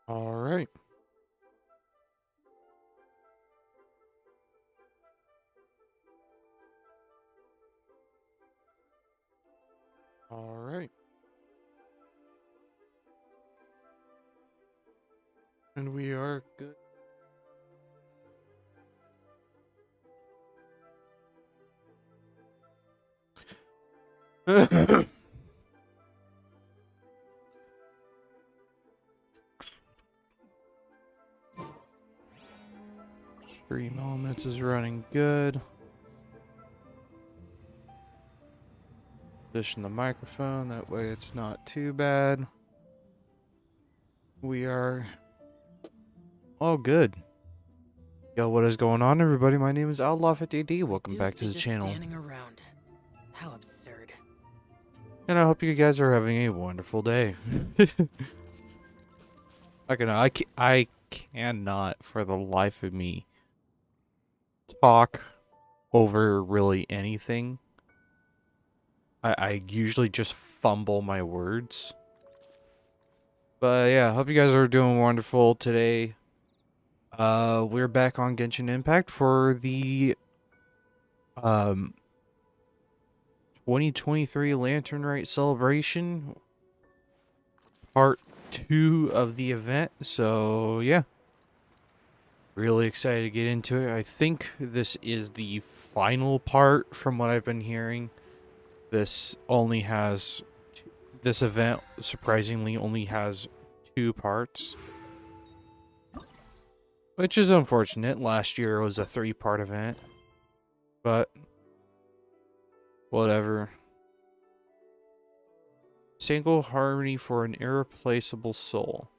All right. All right. And we are good. Stream Elements is running good. Position the microphone, that way it's not too bad. We are all good. Yo, what is going on, everybody? My name is Outlaw50AD. Welcome back to the channel. Standing around. How absurd. And I hope you guys are having a wonderful day. I cannot for the life of me talk over really anything. I usually just fumble my words. But yeah, hope you guys are doing wonderful today. We're back on Genshin Impact for the 2023 Lantern Rite celebration, part 2 of the event. So yeah, really excited to get into it. I think this is the final part from what I've been hearing. This event surprisingly only has 2 parts, which is unfortunate. Last year was a 3-part event, but whatever. Single harmony for an irreplaceable soul.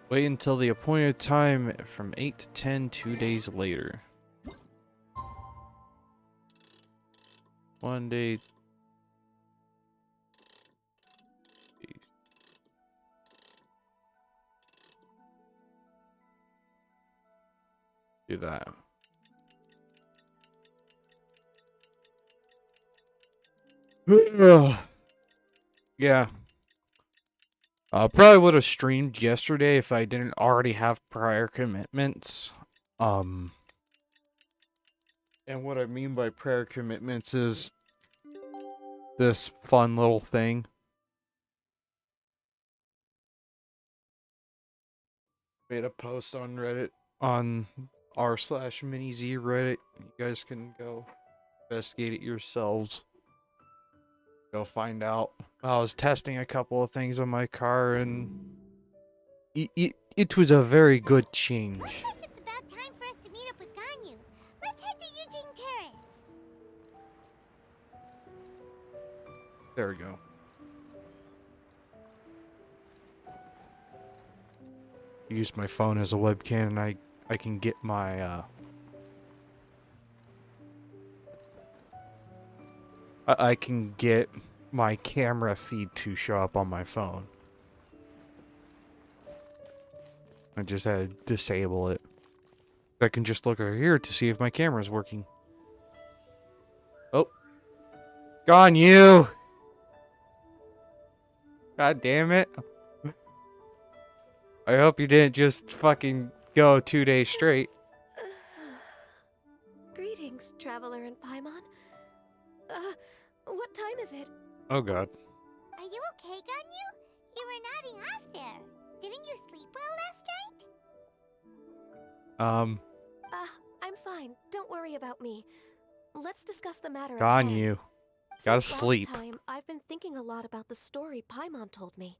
Wait until the appointed time from 8 to 10, 2 days later. 1 day. Do that. Yeah. Probably would have streamed yesterday if I didn't already have prior commitments. And what I mean by prior commitments is this fun little thing. Made a post on Reddit on r/minizreddit. Reddit. You guys can go investigate it yourselves. Go find out. I was testing a couple of things on my car, and it was a very good change. It's about time for us to meet up with Ganyu. Let's head to Eugene Terrace. There we go. Use my phone as a webcam, and I can get my I can get my camera feed to show up on my phone. I just had to disable it. I can just look over here to see if my camera's working. Oh. Gone you! God damn it. I hope you didn't just fucking go 2 days straight. Greetings, traveler in Paimon. What time is it? Oh god. Are you okay, Ganyu? You were nodding off there. Didn't you sleep well last night? I'm fine. Don't worry about me. Let's discuss the matter Gone at hand. you. Gotta Since sleep. Last time, I've been thinking a lot about the story Paimon told me.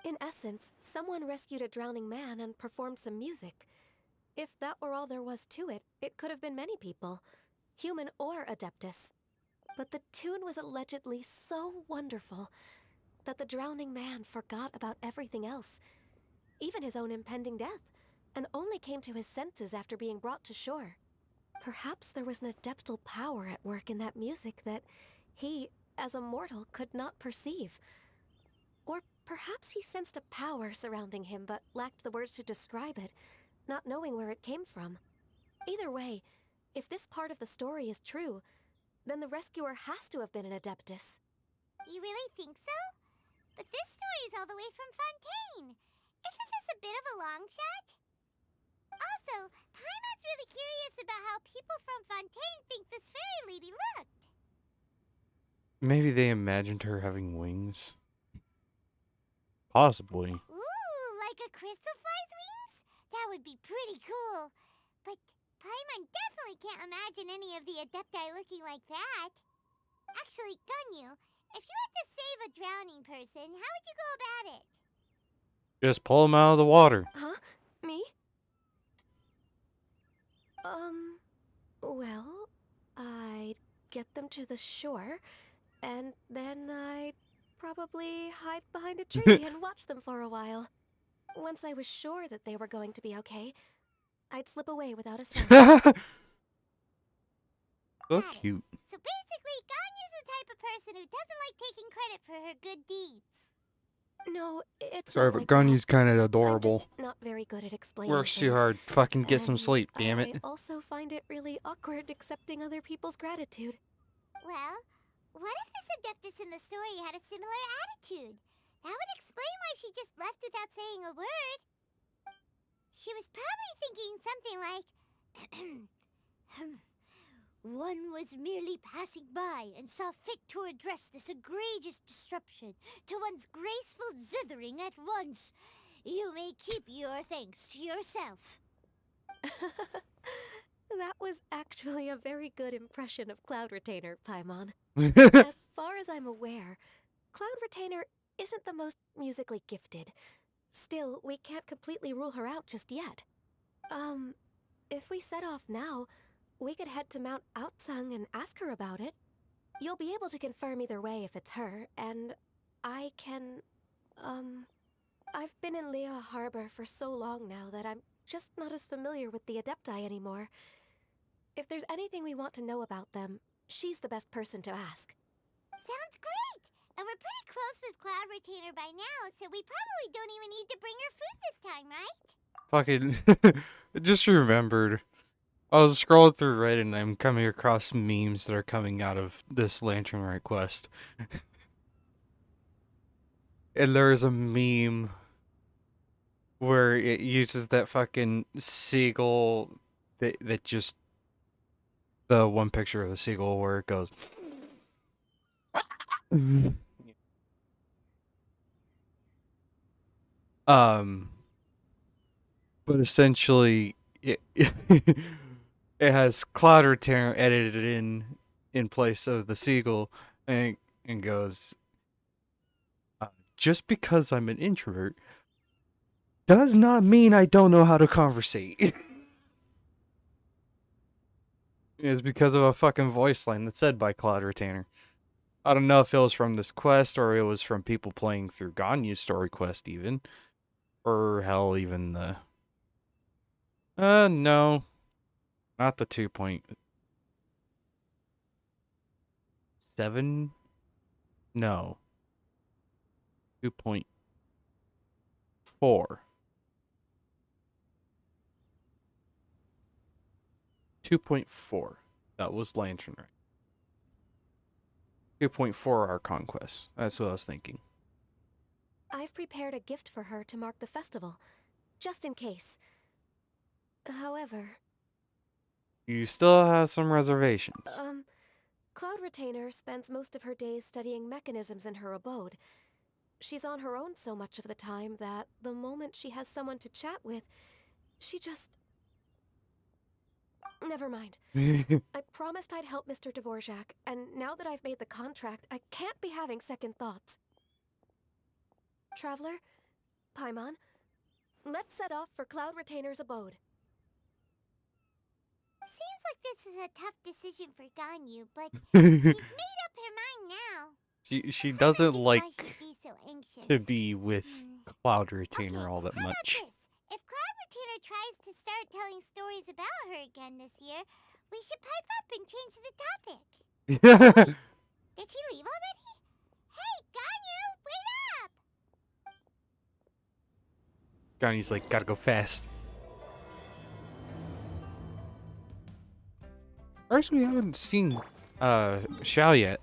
In essence, someone rescued a drowning man and performed some music. If that were all there was to it, it could have been many people, human or Adeptus. But the tune was allegedly so wonderful that the drowning man forgot about everything else, even his own impending death, and only came to his senses after being brought to shore. Perhaps there was an adeptal power at work in that music that he, as a mortal, could not perceive. Or perhaps he sensed a power surrounding him but lacked the words to describe it, not knowing where it came from. Either way, if this part of the story is true, then the rescuer has to have been an Adeptus. You really think so? But this story is all the way from Fontaine. Isn't this a bit of a long shot? Also, Paimon's really curious about how people from Fontaine think this fairy lady looked. Maybe they imagined her having wings. Possibly. Ooh, like a crystal fly's wings? That would be pretty cool. But Paimon definitely can't imagine any of the Adepti looking like that. Actually, Ganyu, if you had to save a drowning person, how would you go about it? Just pull him out of the water. Huh? Me? Well, I'd get them to the shore, and then I'd probably hide behind a tree and watch them for a while. Once I was sure that they were going to be okay, I'd slip away without a sound. So Got it. cute. So basically, Ganyu's the type of person who doesn't like taking credit for her good deeds. No, it's Sorry, not but like Ganyu's that. kind of I'm adorable. just not very good at explaining Works too things. hard. Fucking get some And sleep, damn I it. also find it really awkward accepting other people's gratitude. Well, what if this Adeptus in the story had a similar attitude? That would explain why she just left without saying a word. She was probably thinking something like, one was merely passing by and saw fit to address this egregious disruption to one's graceful zithering at once. You may keep your thanks to yourself. That was actually a very good impression of Cloud Retainer, Paimon. Mm-hmm. As far as I'm aware, Cloud Retainer isn't the most musically gifted. Still, we can't completely rule her out just yet. If we set off now, we could head to Mount Outsung and ask her about it. You'll be able to confirm either way if it's her, and I can, I've been in Lea Harbor for so long now that I'm just not as familiar with the Adepti anymore. If there's anything we want to know about them, she's the best person to ask. Sounds great! And we're pretty close with Cloud Retainer by now, so we probably don't even need to bring her food this time, right? Fucking. I just remembered. I was scrolling through Reddit and I'm coming across memes that are coming out of this Lantern Rite quest. And there's a meme where it uses that fucking seagull that just the one picture of the seagull where it goes but essentially it has Cloud Retainer edited in place of the seagull and goes just because I'm an introvert does not mean I don't know how to conversate. It's because of a fucking voice line that's said by Cloud Retainer. I don't know if it was from this quest or it was from people playing through Ganyu's story quest even. Or hell, even the... no. Not the 2.7? No. 2.4. 2.4. That was Lantern Rite. 2.4 our conquest. That's what I was thinking. I've prepared a gift for her to mark the festival, just in case. However, You still have some reservations. Cloud Retainer spends most of her days studying mechanisms in her abode. She's on her own so much of the time that the moment she has someone to chat with, she just... Never mind. I promised I'd help Mr. Dvorak, and now that I've made the contract, I can't be having second thoughts. Traveler, Paimon, let's set off for Cloud Retainer's abode. Seems like this is a tough decision for Ganyu, but she's made up her mind now. she I don't doesn't think like why she'd be so anxious. to be with Cloud Retainer Okay, all that how about much. this? If Cloud Retainer tries to start telling stories about her again this year, we should pipe up and change the topic. Did she leave already? Hey, Ganyu, wait up! Ganyu's like, gotta go fast. First, we haven't seen Xiao yet.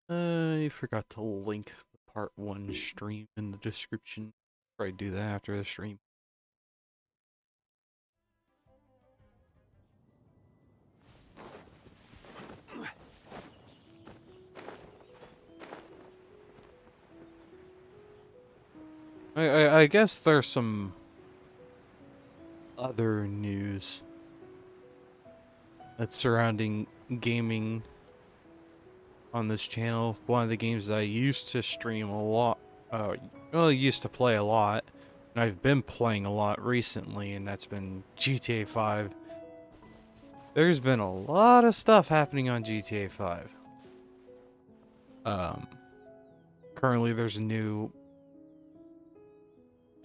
I forgot to link the part 1 stream in the description. Probably do that after the stream. I guess there's some other news that's surrounding gaming on this channel. One of the games that I used to stream a lot, well, I used to play a lot, and I've been playing a lot recently, and that's been GTA 5. There's been a lot of stuff happening on GTA 5. Currently there's a new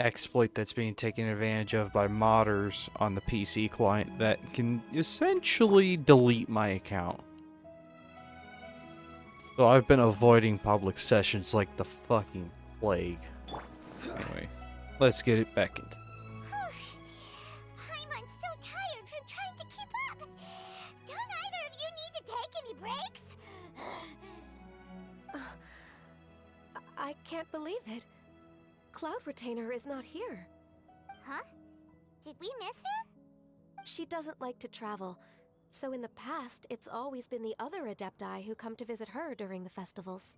exploit that's being taken advantage of by modders on the PC client that can essentially delete my account. So I've been avoiding public sessions like the fucking plague. Anyway, let's get it back into. Paimon's so tired from trying to keep up. Don't either of you need to take any breaks? I can't believe it. Cloud Retainer is not here. Huh? Did we miss her? She doesn't like to travel, so in the past, it's always been the other Adepti who come to visit her during the festivals.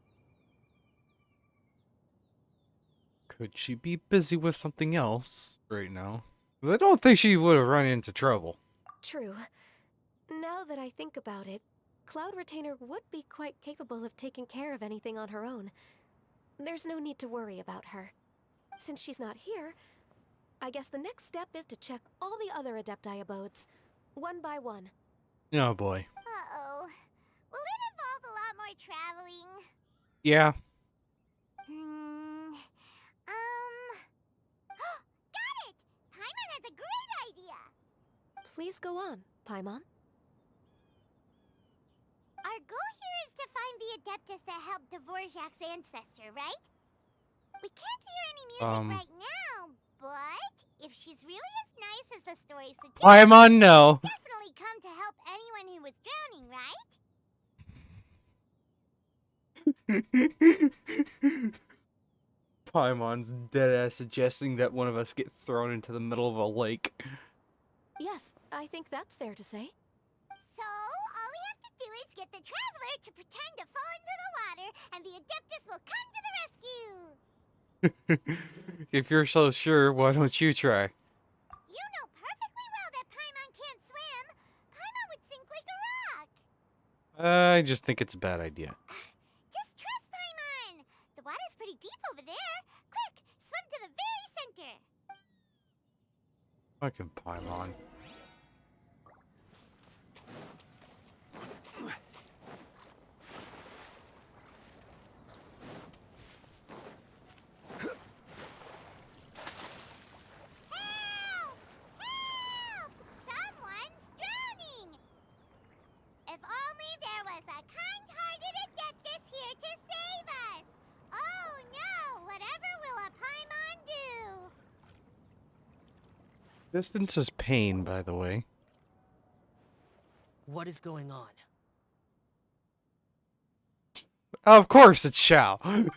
Could she be busy with something else right now? 'Cause I don't think she would have run into trouble. True. Now that I think about it, Cloud Retainer would be quite capable of taking care of anything on her own. There's no need to worry about her. Since she's not here, I guess the next step is to check all the other Adepti abodes, one by one. Oh boy. Uh-oh. Will it involve a lot more traveling? Yeah. Got it! Paimon has a great idea! Please go on, Paimon. Our goal here is to find the Adeptus that helped Dvorak's ancestor, right? We can't hear any music right now, but if she's really as nice as the story suggests, Paimon, no. definitely come to help anyone who was drowning, right? Paimon's deadass suggesting that one of us get thrown into the middle of a lake. Yes, I think that's fair to say. So, all we have to do is get the traveler to pretend to fall into the water, and the Adeptus will come to the rescue! If you're so sure, why don't you try? You know perfectly well that Paimon can't swim! Paimon would sink like a rock! I just think it's a bad idea. Just trust Paimon! The water's pretty deep over there. Quick, swim to the very center! Fucking Paimon. Help! Help! Someone's drowning! If only there was a kind-hearted Adeptus here to save us! Oh no! Whatever will a Paimon do? Distance is pain, by the way. What is going on? Of course it's Xiao.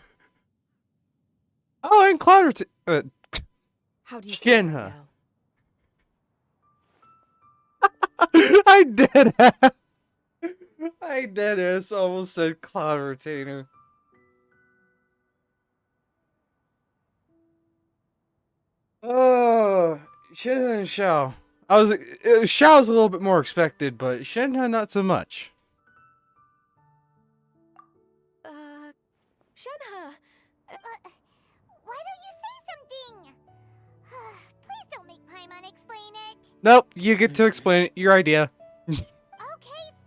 Oh, and Cloud How do you feel right Shinha. now? I did. I did it. Almost said Cloud Retainer. Oh, Shinha and Xiao. Xiao's a little bit more expected, but Shinha not so much. Shenhe! Why don't you say something? Please don't make Paimon explain it. Nope, you get to explain it. Your idea. Okay,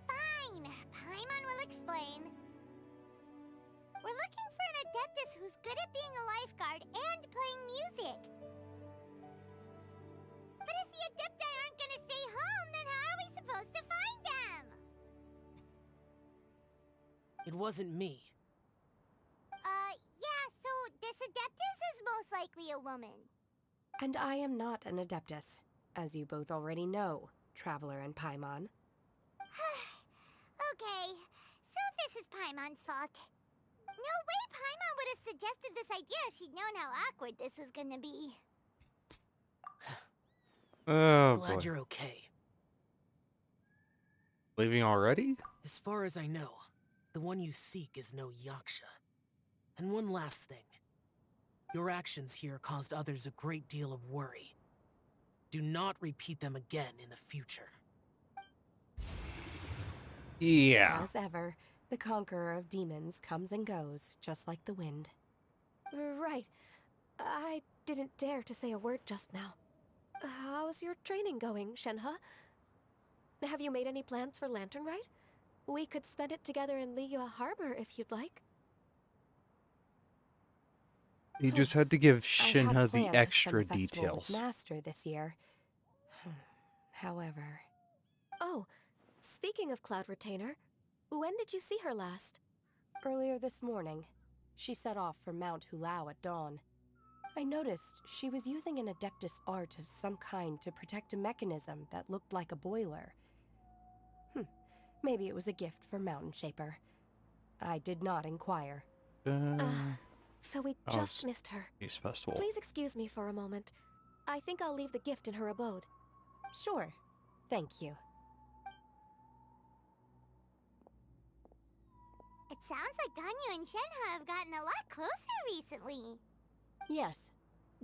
fine. Paimon will explain. We're looking for an Adeptus who's good at being a lifeguard and playing music. But if the Adepti aren't gonna stay home, then how are we supposed to find them? It wasn't me. Yeah, so this Adeptus is most likely a woman. And I am not an Adeptus, as you both already know, Traveler and Paimon. Okay, so this is Paimon's fault. No way Paimon would have suggested this idea if she'd known how awkward this was gonna be. Oh Glad boy. you're okay. Leaving already? As far as I know, the one you seek is no Yaksha. And one last thing. Your actions here caused others a great deal of worry. Do not repeat them again in the future. Yeah. As ever, the conqueror of demons comes and goes, just like the wind. Right. I didn't dare to say a word just now. How's your training going, Shenhe? Have you made any plans for Lantern Rite? We could spend it together in Liyue Harbor if you'd like. You just had to give I had Shinha the planned to spend extra the festival details. with Master this year. However... Oh, speaking of Cloud Retainer, when did you see her last? Earlier this morning. She set off for Mount Hulao at dawn. I noticed she was using an Adeptus art of some kind to protect a mechanism that looked like a boiler. Maybe it was a gift for Mountain Shaper. I did not inquire. So we just missed her. Peace Festival. Please excuse me for a moment. I think I'll leave the gift in her abode. Sure. Thank you. It sounds like Ganyu and Shenhe have gotten a lot closer recently. Yes.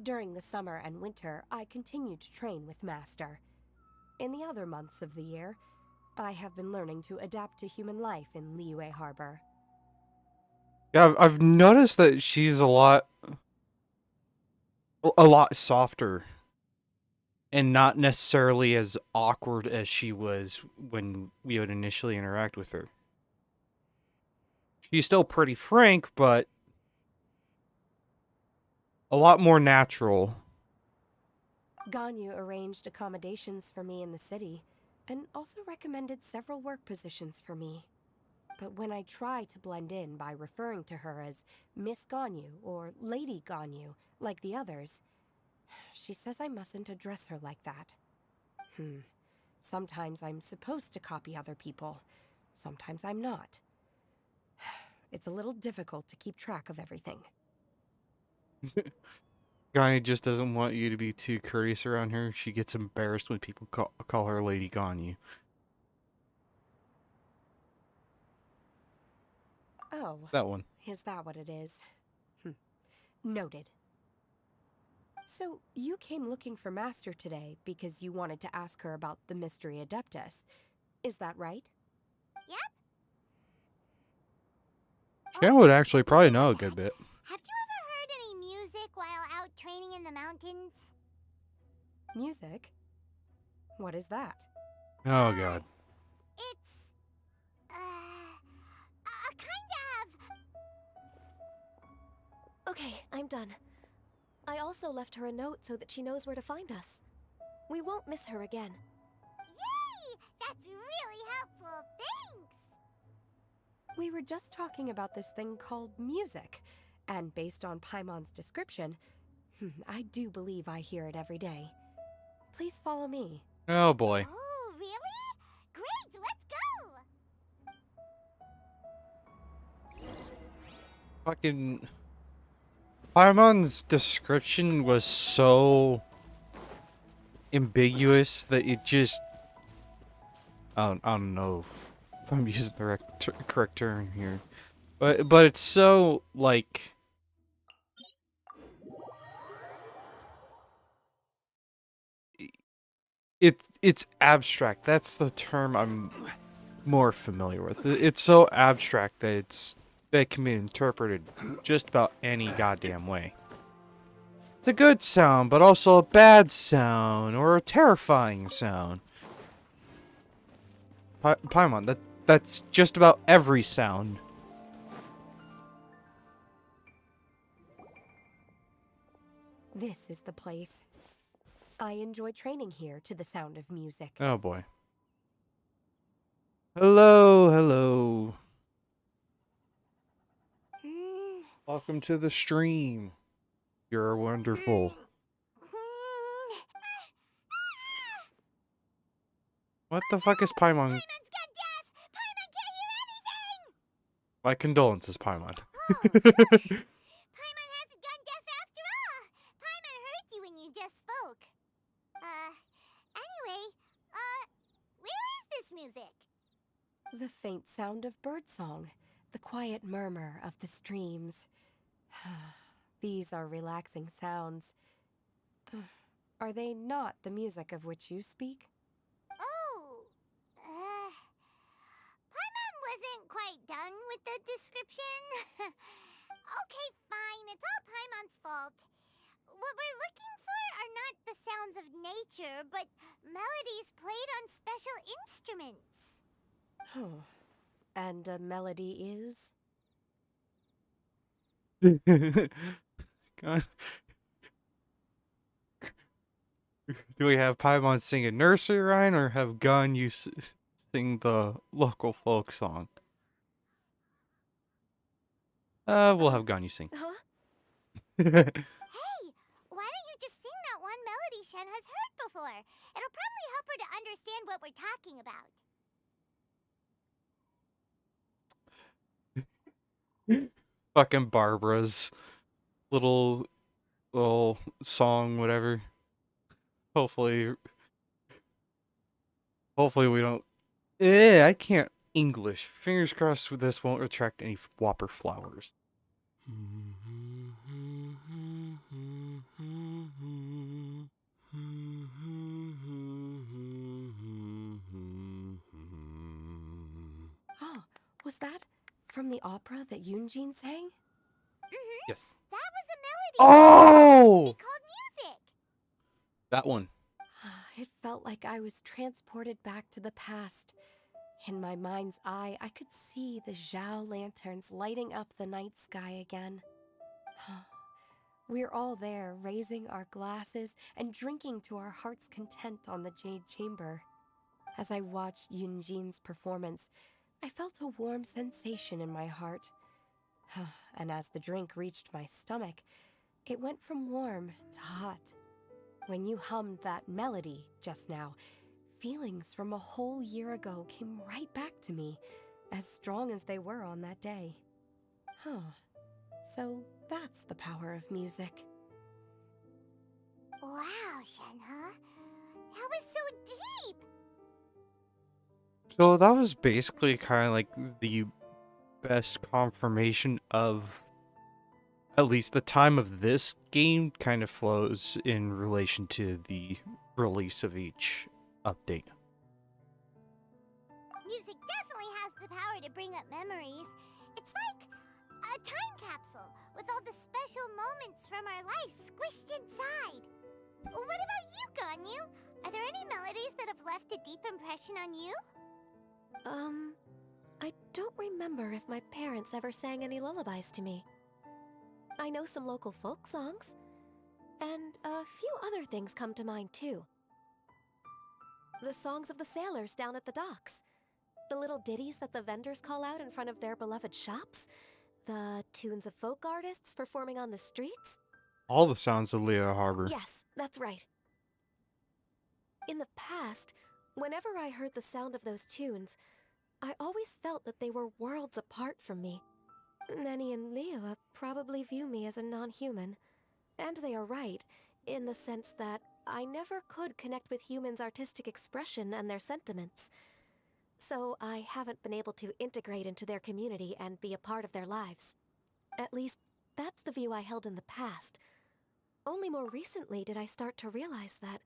During the summer and winter, I continue to train with Master. In the other months of the year, I have been learning to adapt to human life in Liyue Harbor. Yeah, I've noticed that she's a lot softer and not necessarily as awkward as she was when we would initially interact with her. She's still pretty frank, but a lot more natural. Ganyu arranged accommodations for me in the city, and also recommended several work positions for me. But when I try to blend in by referring to her as Miss Ganyu or Lady Ganyu, like the others, she says I mustn't address her like that. Sometimes I'm supposed to copy other people, sometimes I'm not. It's a little difficult to keep track of everything. Guy just doesn't want you to be too curious around her. She gets embarrassed when people call her Lady Ganyu. Oh. That one. Is that what it is? Noted. So, you came looking for Master today because you wanted to ask her about the Mystery Adeptus. Is that right? Yep. Shan would actually probably speaking know a of good that, bit. Have you ever heard any music while out training in the mountains? Music? What is that? Oh god. It's a kind of... Okay, I'm done. I also left her a note so that she knows where to find us. We won't miss her again. Yay! That's really helpful. Thanks. We were just talking about this thing called music, and based on Paimon's description, I do believe I hear it every day. Please follow me. Oh boy. Oh, really? Great, let's go! Fucking Paimon's description was so ambiguous that it just I don't know if I'm using the correct term here. But it's so like it's abstract. That's the term I'm more familiar with. It's so abstract that it can be interpreted just about any goddamn way. It's a good sound, but also a bad sound or a terrifying sound. Paimon, that's just about every sound. This is the place. I enjoy training here to the sound of music. Oh boy. Hello, hello. Welcome to the stream. You're wonderful. What the fuck is Paimon? Paimon's got My condolences, Paimon. Oh, good. Paimon hasn't gone deaf after all. Paimon heard you when you just spoke. Anyway, where is this music? The faint sound of birdsong, the quiet murmur of the streams. These are relaxing sounds. Are they not the music of which you speak? Oh, Paimon wasn't quite done with the description. Okay, fine, it's all Paimon's fault. What we're looking for are not the sounds of nature, but melodies played on special instruments. Oh, and a melody is? God. Do we have Paimon sing a nursery rhyme or have Gun you sing the local folk song? We'll have Gun you sing. Huh? Hey, why don't you just sing that one melody Shen has heard before? It'll probably help her to understand what we're talking about. Fucking Barbara's little song, whatever. Hopefully we don't. I can't English. Fingers crossed this won't attract any whopper flowers. Oh, was that from the opera that Yunjin sang? Yes. That was a melody. Oh! It called music. That one. It felt like I was transported back to the past. In my mind's eye, I could see the Zhao lanterns lighting up the night sky again. We're all there, raising our glasses and drinking to our heart's content on the Jade Chamber. As I watched Yunjin's performance, I felt a warm sensation in my heart. And as the drink reached my stomach, it went from warm to hot. When you hummed that melody just now, feelings from a whole year ago came right back to me, as strong as they were on that day. So that's the power of music. Wow, Shenhe. That was so deep. So that was basically kind of like the best confirmation of at least the time of this game kind of flows in relation to the release of each update. Music definitely has the power to bring up memories. It's like a time capsule with all the special moments from our lives squished inside. What about you, Ganyu? Are there any melodies that have left a deep impression on you? I don't remember if my parents ever sang any lullabies to me. I know some local folk songs, and a few other things come to mind too. The songs of the sailors down at the docks, the little ditties that the vendors call out in front of their beloved shops, the tunes of folk artists performing on the streets. All the sounds of Leo Harbor. Yes, that's right. In the past, whenever I heard the sound of those tunes, I always felt that they were worlds apart from me. Nenny and Leo probably view me as a non-human. And they are right, in the sense that I never could connect with humans' artistic expression and their sentiments. So I haven't been able to integrate into their community and be a part of their lives. At least, that's the view I held in the past. Only more recently did I start to realize that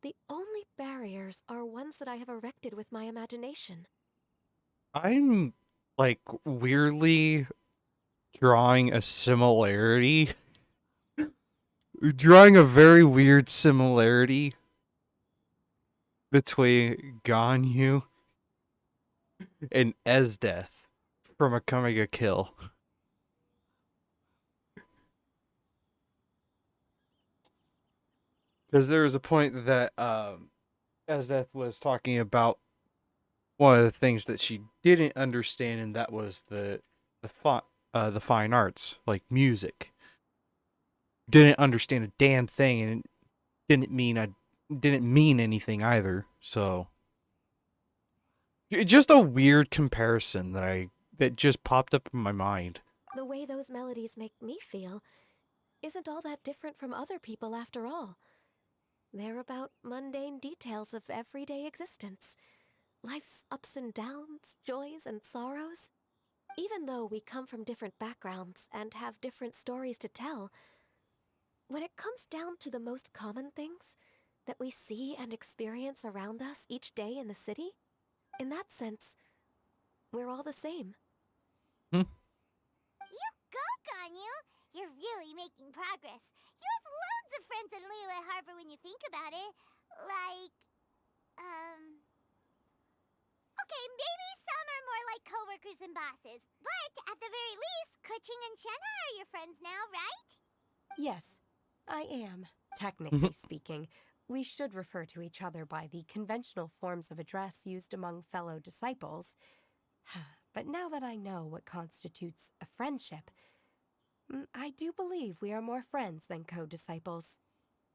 the only barriers are ones that I have erected with my imagination. I'm like weirdly drawing a similarity. Drawing a very weird similarity between Ganyu and Esdeath from a Coming a Kill. Because there was a point that Esdeath was talking about one of the things that she didn't understand, and that was the fine arts, like music. Didn't understand a damn thing, and it didn't mean anything either. So just a weird comparison that I that just popped up in my mind. The way those melodies make me feel isn't all that different from other people after all. They're about mundane details of everyday existence. Life's ups and downs, joys and sorrows. Even though we come from different backgrounds and have different stories to tell, when it comes down to the most common things that we see and experience around us each day in the city, in that sense, we're all the same. You go, Ganyu! You're really making progress. You have loads of friends in Liyue Harbor when you think about it. Like, okay, maybe some are more like coworkers and bosses. But at the very least, Kuching and Shenna are your friends now, right? Yes, I am. Technically speaking, we should refer to each other by the conventional forms of address used among fellow disciples. But now that I know what constitutes a friendship, I do believe we are more friends than co-disciples.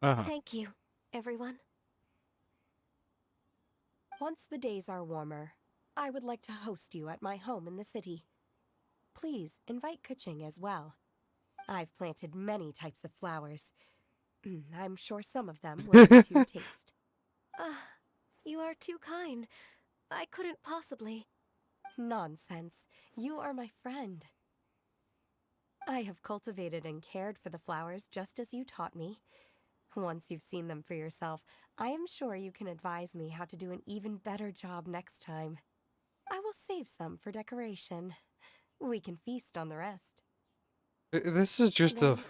Uh-huh. Thank you, everyone. Once the days are warmer, I would like to host you at my home in the city. Please invite Kuching as well. I've planted many types of flowers. I'm sure some of them will suit your taste. You are too kind. I couldn't possibly. Nonsense. You are my friend. I have cultivated and cared for the flowers just as you taught me. Once you've seen them for yourself, I am sure you can advise me how to do an even better job next time. I will save some for decoration. We can feast on the rest. This is just a Then,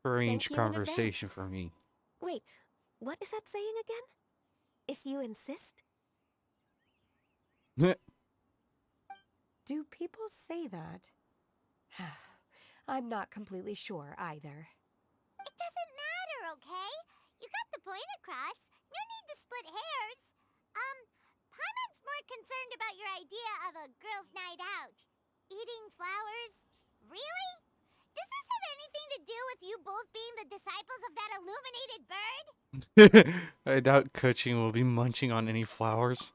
strange thank you in conversation advance. for me. Wait, what is that saying again? If you insist? Do people say that? I'm not completely sure either. It doesn't matter, okay? You got the point across. No need to split hairs. Paimon's more concerned about your idea of a girls' night out. Eating flowers? Really? Does this have anything to do with you both being the disciples of that illuminated bird? I doubt Kuching will be munching on any flowers.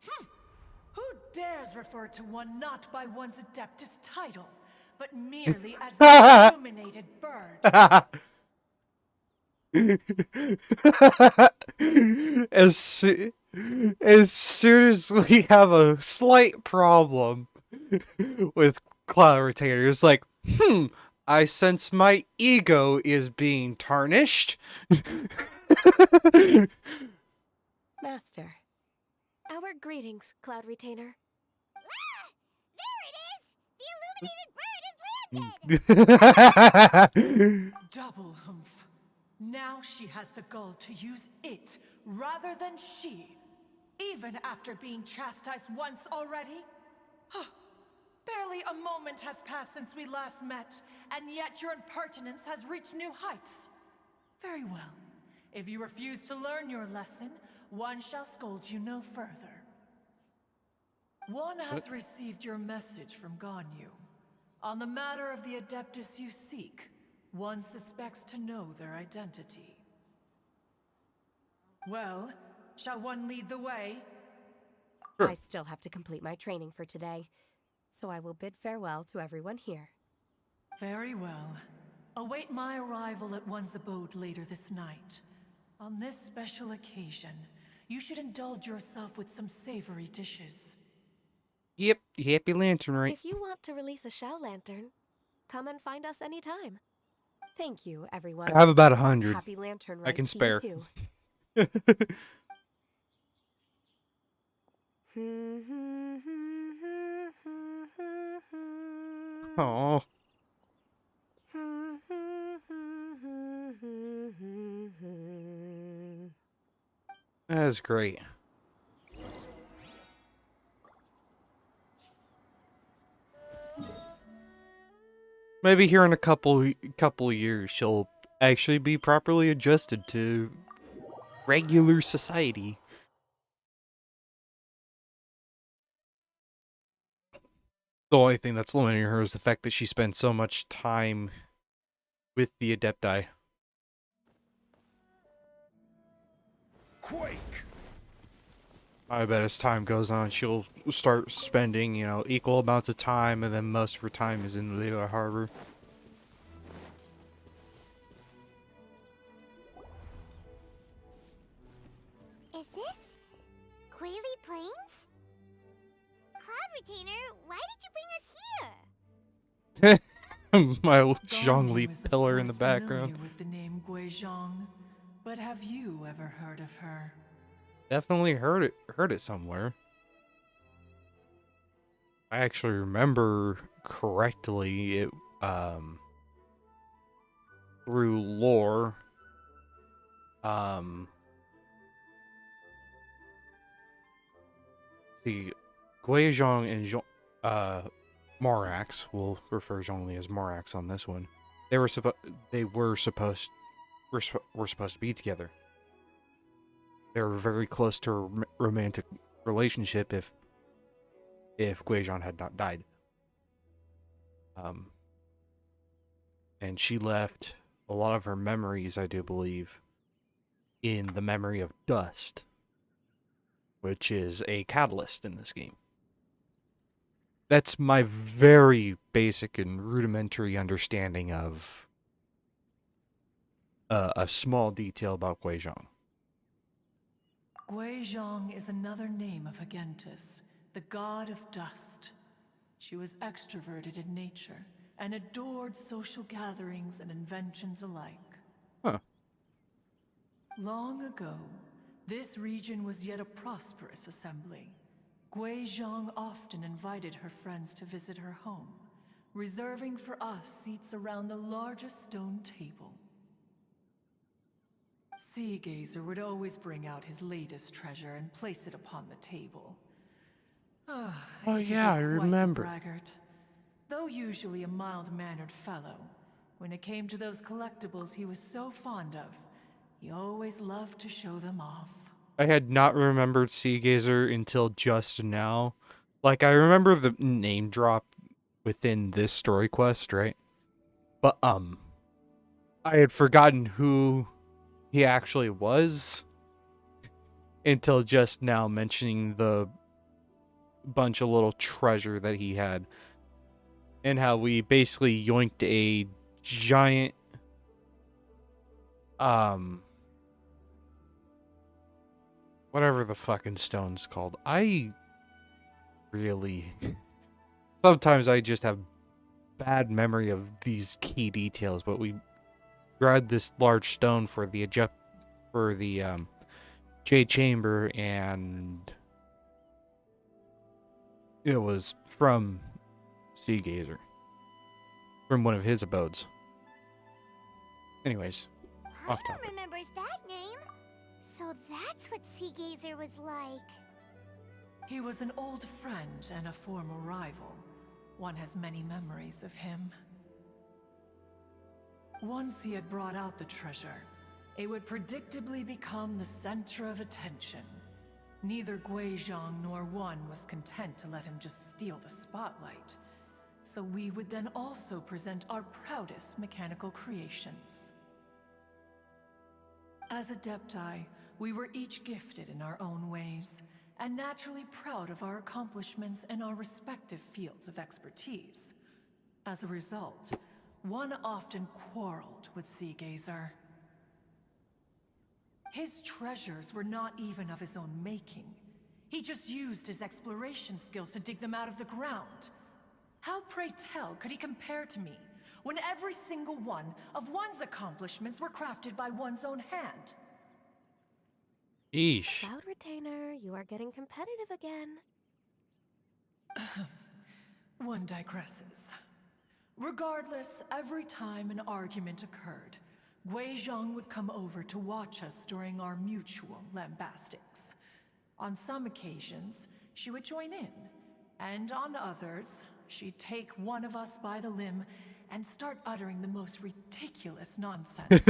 Who dares refer to one not by one's Adeptus title, but merely as the illuminated bird? As soon as we have a slight problem with Cloud Retainer, it's like, I sense my ego is being tarnished. Master. Our greetings, Cloud Retainer. Ah! There it is! The illuminated bird is landed! Double humph. Now she has the gall to use it rather than she, even after being chastised once already. Barely a moment has passed since we last met, and yet your impertinence has reached new heights. Very well. If you refuse to learn your lesson, one shall scold you no further. One has received your message from Ganyu. On the matter of the Adeptus you seek, one suspects to know their identity. Well, shall one lead the way? Sure. I still have to complete my training for today, so I will bid farewell to everyone here. Very well. Await my arrival at one's abode later this night. On this special occasion, you should indulge yourself with some savory dishes. Yep, happy Lantern Rite. If you want to release a Shao Lantern, come and find us anytime. Thank you, everyone. I have about 100. Happy Lantern I Rite can to you spare. too. Oh, that's great. Maybe here in a couple of years, she'll actually be properly adjusted to regular society. The only thing that's limiting her is the fact that she spends so much time with the Adepti. Quake! I bet as time goes on, she'll start spending, equal amounts of time, and then most of her time is in the harbor. Is this Quaily Plains? Cloud Retainer, why did you bring us here? My Ganyu Zhongli is of pillar in the course background. familiar with the name Guizhong, but have you ever heard of her? Definitely heard it somewhere. I actually remember correctly it through lore. Um see Guizhong and Morax, we'll refer Zhongli as Morax on this one. They were supposed to be together. They were very close to a romantic relationship if Guizhong had not died. And she left a lot of her memories, I do believe, in the memory of dust, which is a catalyst in this game. That's my very basic and rudimentary understanding of a small detail about Guizhong. Guizhong is another name of Agentis, the god of dust. She was extroverted in nature and adored social gatherings and inventions alike. Huh. Long ago, this region was yet a prosperous assembly. Guizhong often invited her friends to visit her home, reserving for us seats around the largest stone table. Sea Gazer would always bring out his latest treasure and place it upon the table. Oh He could yeah, I be quite the remember. braggart. Though usually a mild-mannered fellow, when it came to those collectibles he was so fond of, he always loved to show them off. I had not remembered Sea Gazer until just now. Like, I remember the name drop within this story quest, right? But, I had forgotten who he actually was until just now mentioning the bunch of little treasure that he had. And how we basically yoinked a giant, whatever the fucking stone's called. Sometimes I just have bad memory of these key details, but we grabbed this large stone for the Jade Chamber, and it was from Sea Gazer, from one of his abodes. Anyways, off Paimon topic. remembers that name. So that's what Sea Gazer was like. He was an old friend and a former rival. One has many memories of him. Once he had brought out the treasure, it would predictably become the center of attention. Neither Guizhong nor one was content to let him just steal the spotlight. So we would then also present our proudest mechanical creations. As Adepti, we were each gifted in our own ways, and naturally proud of our accomplishments in our respective fields of expertise. As a result, one often quarreled with Sea Gazer. His treasures were not even of his own making. He just used his exploration skills to dig them out of the ground. How, pray tell, could he compare to me, when every single one of one's accomplishments were crafted by one's own hand? Eesh. Cloud Retainer, you are getting competitive again. One digresses. Regardless, every time an argument occurred, Guizhong would come over to watch us during our mutual lambastics. On some occasions, she would join in, and on others, she'd take one of us by the limb and start uttering the most ridiculous nonsense.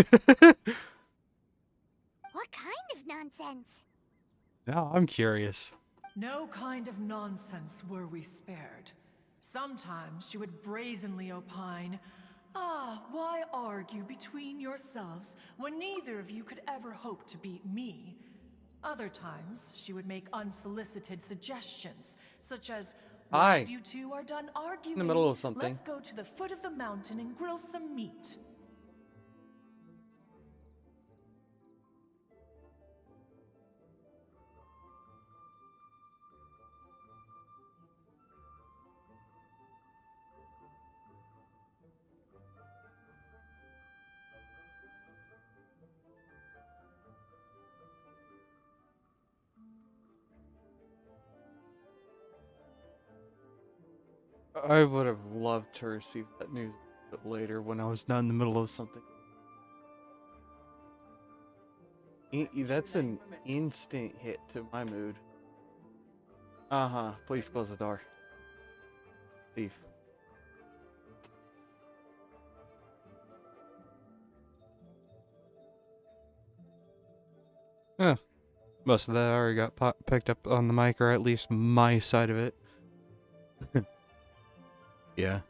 What kind of nonsense? Now I'm curious. No kind of nonsense were we spared. Sometimes she would brazenly opine, why argue between yourselves when neither of you could ever hope to beat me? Other times, she would make unsolicited suggestions, such as, Hi. once you two are done arguing, In the middle of something. let's go to the foot of the mountain and grill some meat. I would have loved to receive that news a bit later when I was not in the middle of something. That's an instant hit to my mood. Uh-huh. Please close the door. Leave. Huh. Most of that already got picked up on the mic, or at least my side of it. Yeah.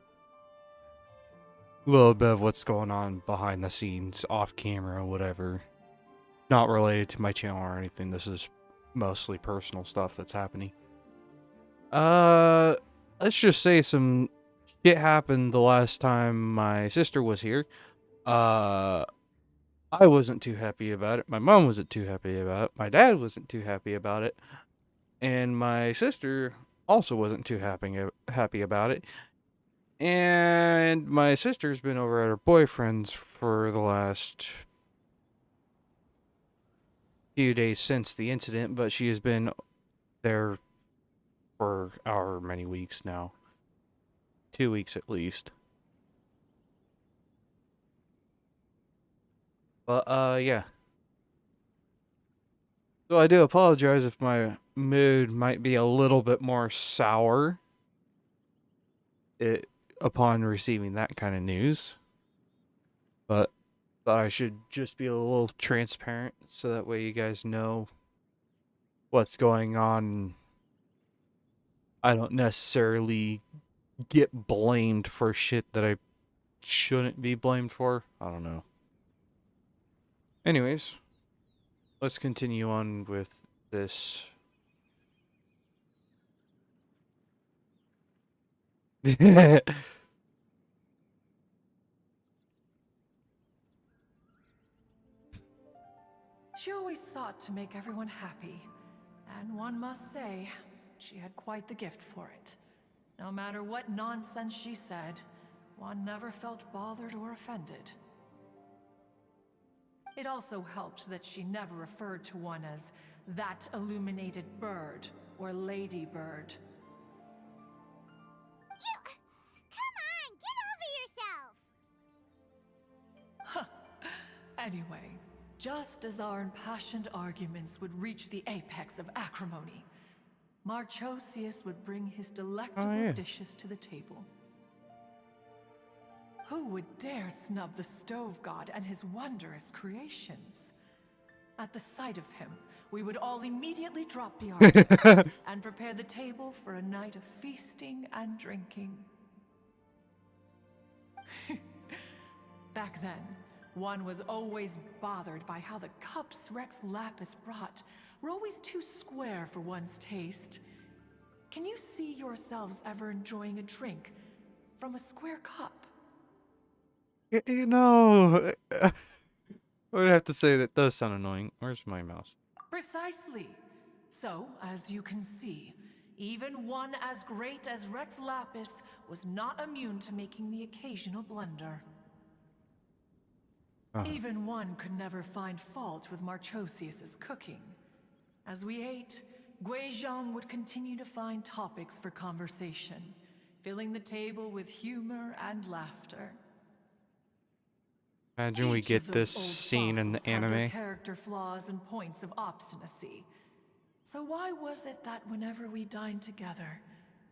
A little bit of what's going on behind the scenes, off camera, whatever. Not related to my channel or anything. This is mostly personal stuff that's happening. Let's just say some shit happened the last time my sister was here. I wasn't too happy about it. My mom wasn't too happy about it. My dad wasn't too happy about it. And my sister also wasn't too happy about it. And my sister's been over at her boyfriend's for the last few days since the incident, but she has been there for however many weeks now. 2 weeks at least. But, yeah. So I do apologize if my mood might be a little bit more sour upon receiving that kind of news. But thought I should just be a little transparent so that way you guys know what's going on. I don't necessarily get blamed for shit that I shouldn't be blamed for. I don't know. Anyways, let's continue on with this. She always sought to make everyone happy, and one must say, she had quite the gift for it. No matter what nonsense she said, one never felt bothered or offended. It also helped that she never referred to one as that illuminated bird or lady bird. Come on, get over yourself! Anyway, just as our impassioned arguments would reach the apex of acrimony, Marchosius would bring his delectable dishes to the table. Who would dare snub the stove god and his wondrous creations? At the sight of him, we would all immediately drop the arguments and prepare the table for a night of feasting and drinking. Back then, one was always bothered by how the cups Rex Lapis brought were always too square for one's taste. Can you see yourselves ever enjoying a drink from a square cup? You know, I would have to say that does sound annoying. Where's my mouse? Precisely. So, as you can see, even one as great as Rex Lapis was not immune to making the occasional blunder. Even one could never find fault with Marchosius's cooking. As we ate, Guizhong would continue to find topics for conversation, filling the table with humor and laughter. Imagine we Each get of those this old scene in the fossils had their anime. character flaws and points of obstinacy. So why was it that whenever we dined together,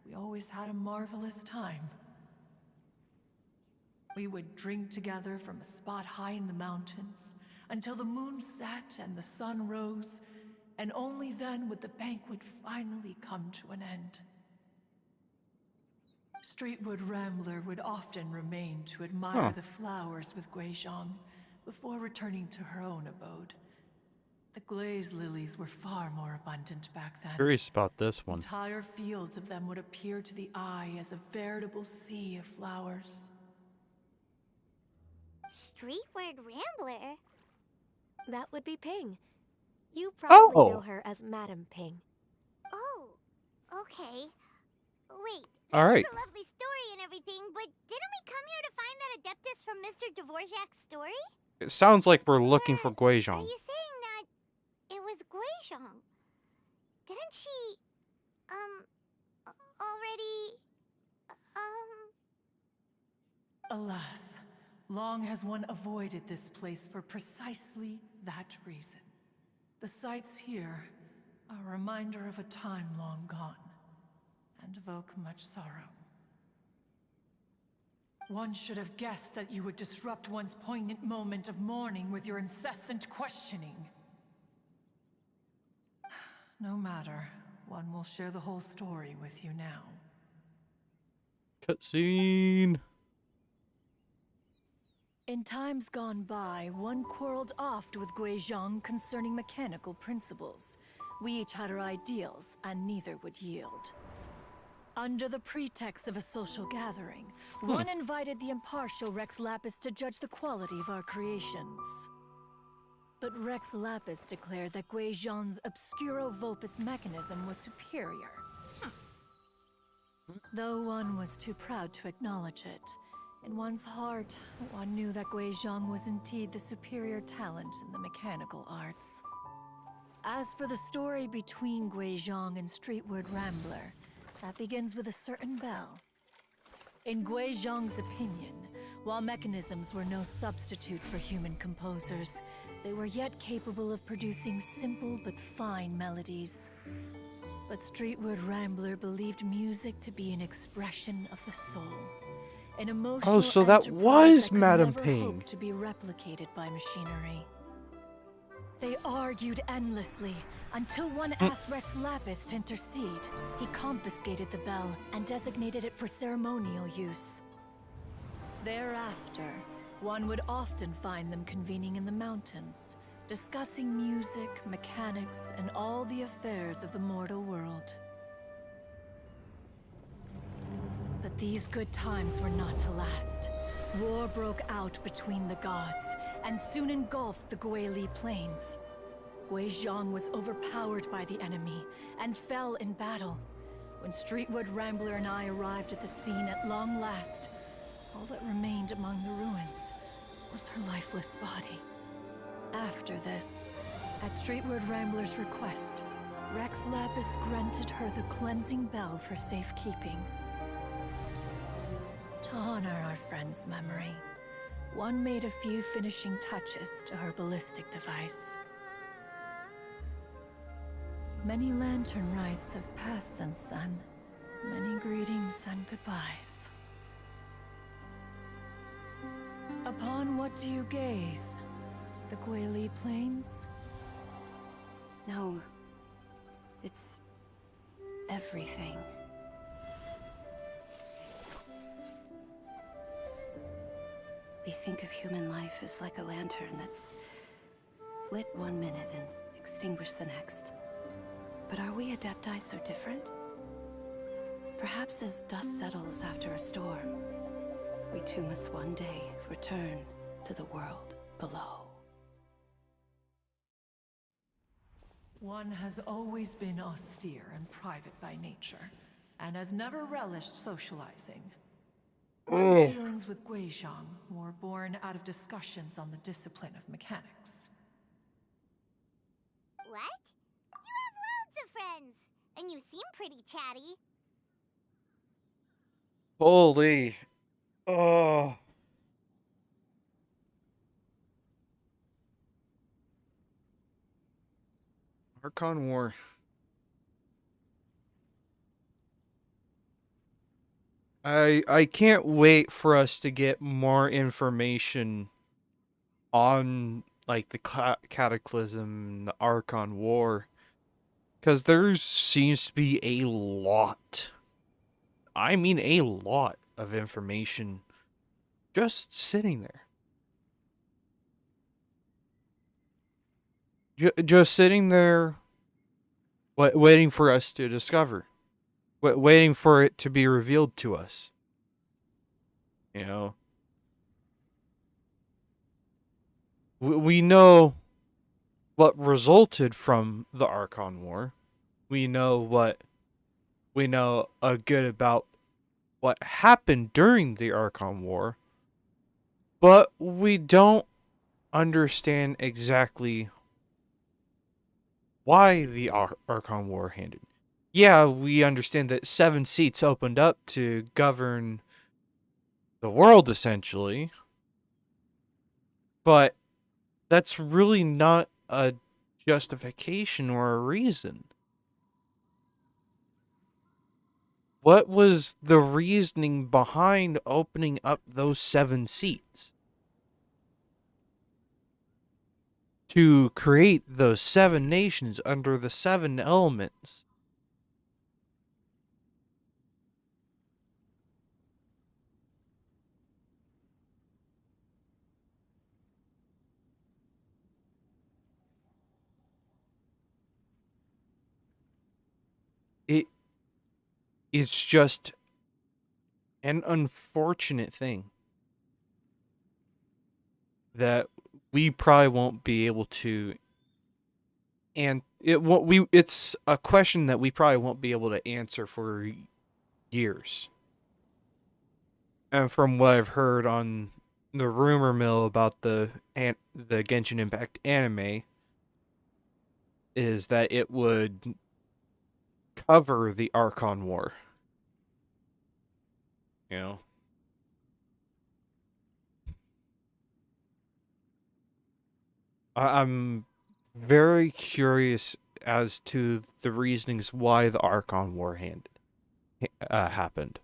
we always had a marvelous time? We would drink together from a spot high in the mountains until the moon set and the sun rose, and only then would the banquet finally come to an end. Streetwood Rambler would often remain to admire the flowers with Guizhong before returning to her own abode. The glaze lilies were far more abundant back then. Curious about this one. Entire fields of them would appear to the eye as a veritable sea of flowers. Streetward Rambler? That would be Ping. You probably know Oh! her as Madam Ping. Oh, okay. Wait, All right. it's a lovely story and everything, but didn't we come here to find that Adeptus from Mr. Dvorak's story? It sounds like we're looking for Are Guizhong. you saying that it was Guizhong? Didn't she, already, Alas, long has one avoided this place for precisely that reason. The sights here are a reminder of a time long gone, and evoke much sorrow. One should have guessed that you would disrupt one's poignant moment of mourning with your incessant questioning. No matter, one will share the whole story with you now. Cutscene. In times gone by, one quarreled oft with Guizhong concerning mechanical principles. We each had our ideals, and neither would yield. Under the pretext of a social gathering, one invited the impartial Rex Lapis to judge the quality of our creations. But Rex Lapis declared that Guizhong's Obscuro Vulpus mechanism was superior. Though one was too proud to acknowledge it, in one's heart, one knew that Guizhong was indeed the superior talent in the mechanical arts. As for the story between Guizhong and Streetward Rambler, that begins with a certain bell. In Guizhong's opinion, while mechanisms were no substitute for human composers, they were yet capable of producing simple but fine melodies. But Streetward Rambler believed music to be an expression of the soul. An emotional Oh, so that enterprise was that could Madame never Ping. hope to be replicated by machinery. They argued endlessly until one asked Rex Lapis to intercede. He confiscated the bell and designated it for ceremonial use. Thereafter, one would often find them convening in the mountains, discussing music, mechanics, and all the affairs of the mortal world. But these good times were not to last. War broke out between the gods, and soon engulfed the Guili Plains. Guizhong was overpowered by the enemy, and fell in battle. When Streetward Rambler and I arrived at the scene at long last, all that remained among the ruins was her lifeless body. After this, at Streetward Rambler's request, Rex Lapis granted her the cleansing bell for safekeeping. To honor our friend's memory, one made a few finishing touches to her ballistic device. Many Lantern Rites have passed since then. Many greetings and goodbyes. Upon what do you gaze? The Guili Plains? No. It's everything. We think of human life as like a lantern that's lit one minute and extinguished the next. But are we Adepti so different? Perhaps as dust settles after a storm, we too must one day return to the world below. One has always been austere and private by nature, and has never relished socializing. One's dealings with Guizhong were born out of discussions on the discipline of mechanics. what? You have loads of friends, and you seem pretty chatty. Holy. Oh. Archon War. I can't wait for us to get more information on like the Cataclysm, the Archon War, because there seems to be a lot. I mean, a lot of information just sitting there. just sitting there, waiting for us to discover, waiting for it to be revealed to us. You know, we know what resulted from the Archon War. We know a good about what happened during the Archon War, but we don't understand exactly why the Archon War ended. Yeah, we understand that 7 seats opened up to govern the world essentially, but that's really not a justification or a reason. What was the reasoning behind opening up those 7 seats? To create those 7 nations under the 7 elements. It it's just an unfortunate thing that we probably won't be able to, and it's a question that we probably won't be able to answer for years. And from what I've heard on the rumor mill about the Genshin Impact anime is that it would cover the Archon War. You know, I'm very curious as to the reasonings why the Archon War happened.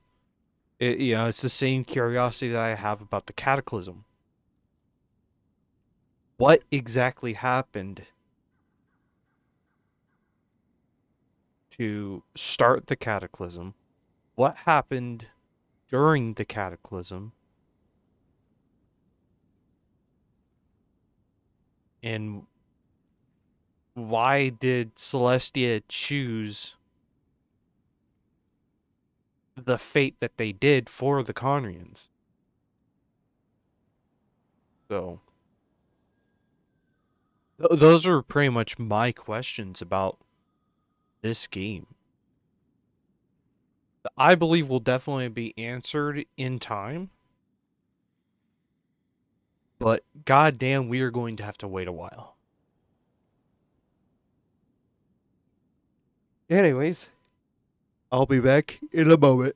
It's the same curiosity that I have about the Cataclysm. What exactly happened to start the Cataclysm? What happened during the Cataclysm? And why did Celestia choose the fate that they did for the Conrians? So, those are pretty much my questions about this game. I believe will definitely be answered in time, but goddamn, we are going to have to wait a while. Anyways, I'll be back in a moment.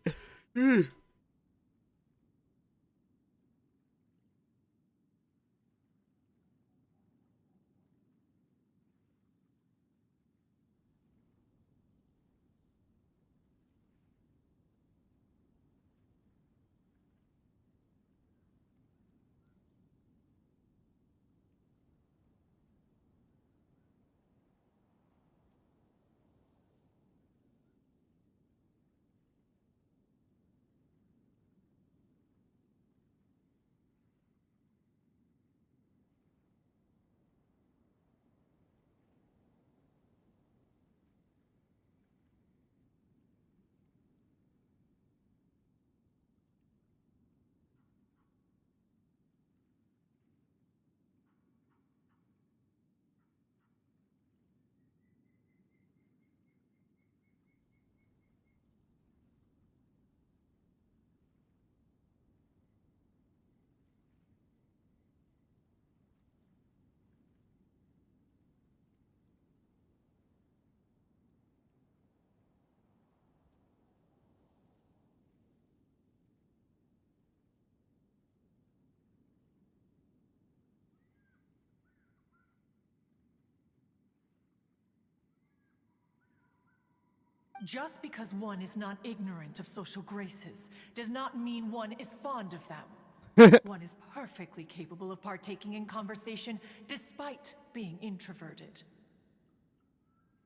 Just because one is not ignorant of social graces does not mean one is fond of them. One is perfectly capable of partaking in conversation despite being introverted.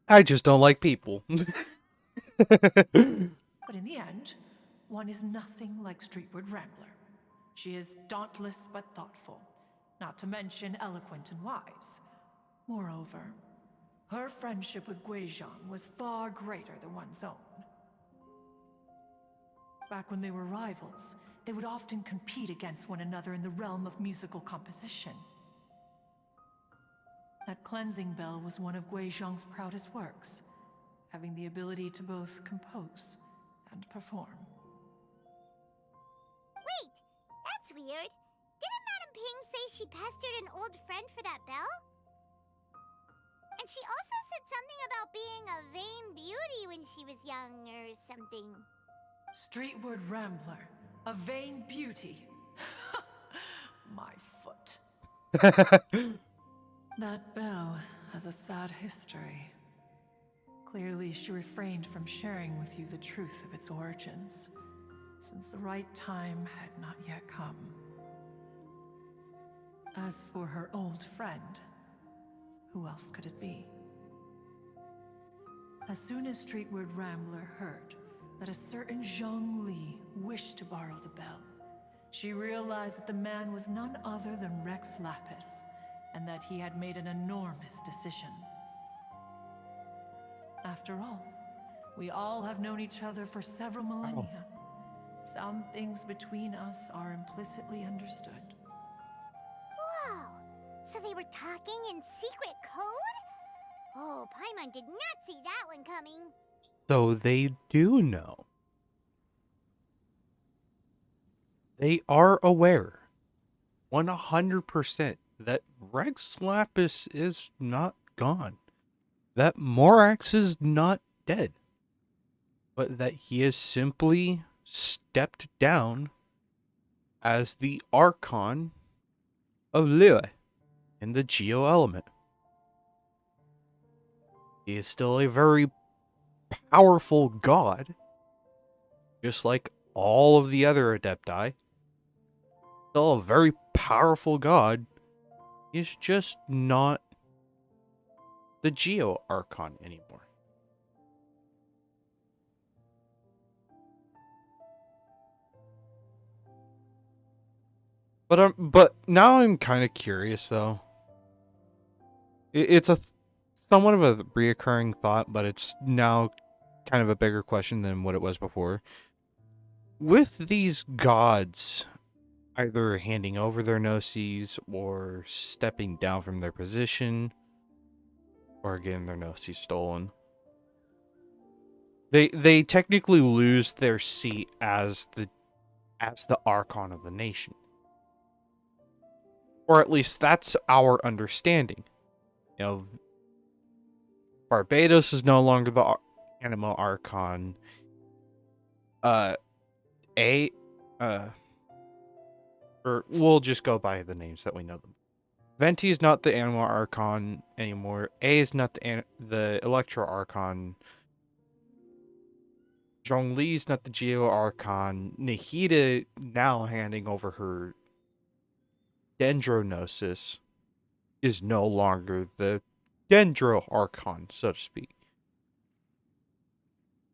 I just don't like people. But in the end, one is nothing like Streetward Rambler. She is dauntless but thoughtful, not to mention eloquent and wise. Moreover, her friendship with Guizhong was far greater than one's own. Back when they were rivals, they would often compete against one another in the realm of musical composition. That cleansing bell was one of Guizhong's proudest works, having the ability to both compose and perform. Wait, that's weird. Didn't Madame Ping say she pestered an old friend for that bell? And she also said something about being a vain beauty when she was young or something. Streetward Rambler, a vain beauty. My foot. That bell has a sad history. Clearly, she refrained from sharing with you the truth of its origins, since the right time had not yet come. As for her old friend, who else could it be? As soon as Streetward Rambler heard that a certain Zhang Li wished to borrow the bell, she realized that the man was none other than Rex Lapis, and that he had made an enormous decision. After all, we all have known each other for several millennia. Some things between us are implicitly understood. Whoa! So they were talking in secret code? Oh, Paimon did not see that one coming. So they do know. They are aware 100% that Rex Lapis is not gone. That Morax is not dead. But that he has simply stepped down as the Archon of Liyue in the Geo element. He is still a very powerful god, just like all of the other Adepti. Still a very powerful god. He's just not the Geo Archon anymore. But now I'm kind of curious though. It's a somewhat of a reoccurring thought, but it's now kind of a bigger question than what it was before. With these gods either handing over their gnosis or stepping down from their position or getting their gnosis stolen, they technically lose their seat as the Archon of the nation. Or at least that's our understanding. You know, Barbados is no longer the Anima Archon. Or we'll just go by the names that we know them. Venti is not the Anima Archon anymore. A is not the Electro Archon. Zhongli is not the Geo Archon. Nahida now handing over her Dendronosis is no longer the Dendro Archon, so to speak.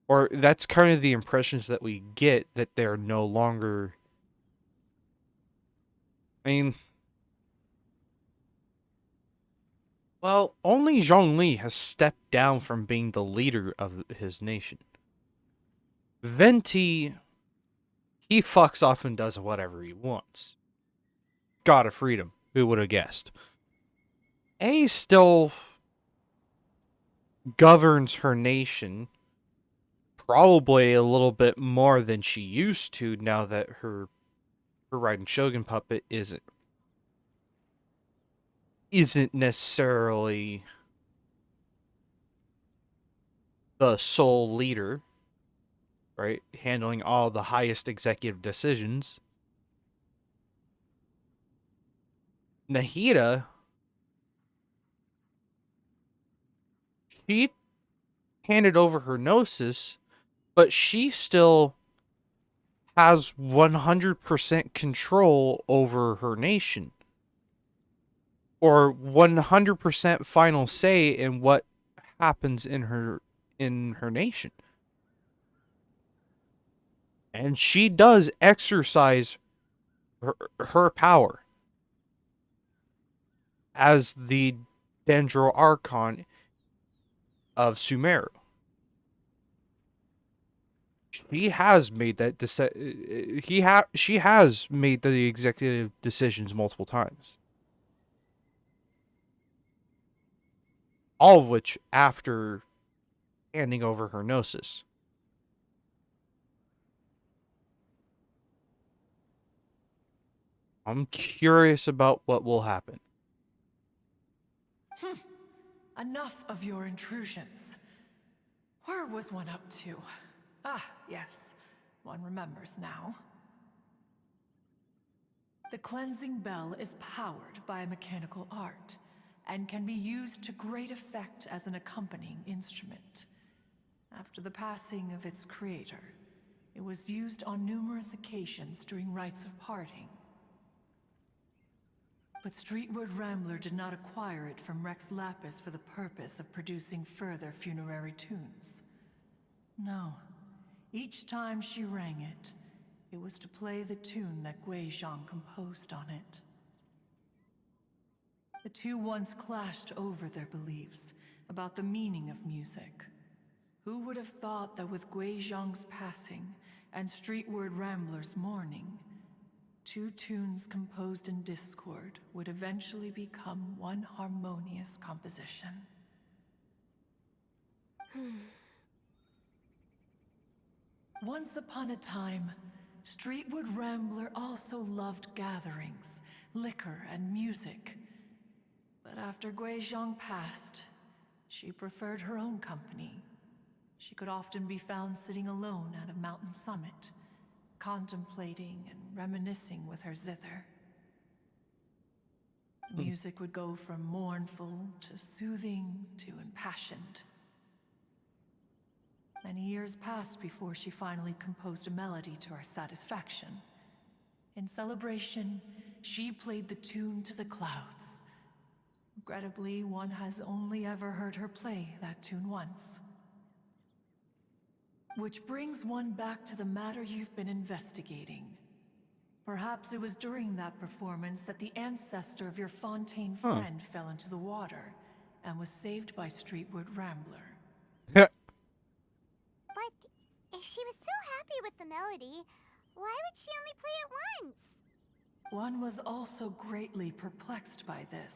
Or that's kind of the impressions that we get, that they're no longer... I mean... Well, only Zhongli has stepped down from being the leader of his nation. Venti, he fucks off and does whatever he wants. God of freedom, who would have guessed? A still governs her nation, probably a little bit more than she used to now that her Raiden Shogun puppet isn't necessarily the sole leader, right? Handling all the highest executive decisions. Nahida, she handed over her gnosis, but she still has 100% control over her nation. Or 100% final say in what happens in her nation. And she does exercise her power as the Dendro Archon of Sumeru. She has made that she has made the executive decisions multiple times. All of which after handing over her gnosis. I'm curious about what will happen. Enough of your intrusions. Where was one up to? Ah, yes. One remembers now. The cleansing bell is powered by a mechanical art, and can be used to great effect as an accompanying instrument. After the passing of its creator, it was used on numerous occasions during rites of parting. But Streetward Rambler did not acquire it from Rex Lapis for the purpose of producing further funerary tunes. No. Each time she rang it, it was to play the tune that Guizhong composed on it. The two once clashed over their beliefs about the meaning of music. Who would have thought that with Guizhong's passing and Streetward Rambler's mourning, two tunes composed in discord would eventually become one harmonious composition? Once upon a time, Streetwood Rambler also loved gatherings, liquor, and music. But after Guizhong passed, she preferred her own company. She could often be found sitting alone at a mountain summit, contemplating and reminiscing with her zither. The music would go from mournful to soothing to impassioned. Many years passed before she finally composed a melody to her satisfaction. In celebration, she played the tune to the clouds. Regrettably, one has only ever heard her play that tune once. Which brings one back to the matter you've been investigating. Perhaps it was during that performance that the ancestor of your Fontaine friend fell into the water and was saved by Streetwood Rambler. But if she was so happy with the melody, why would she only play it once? One was also greatly perplexed by this.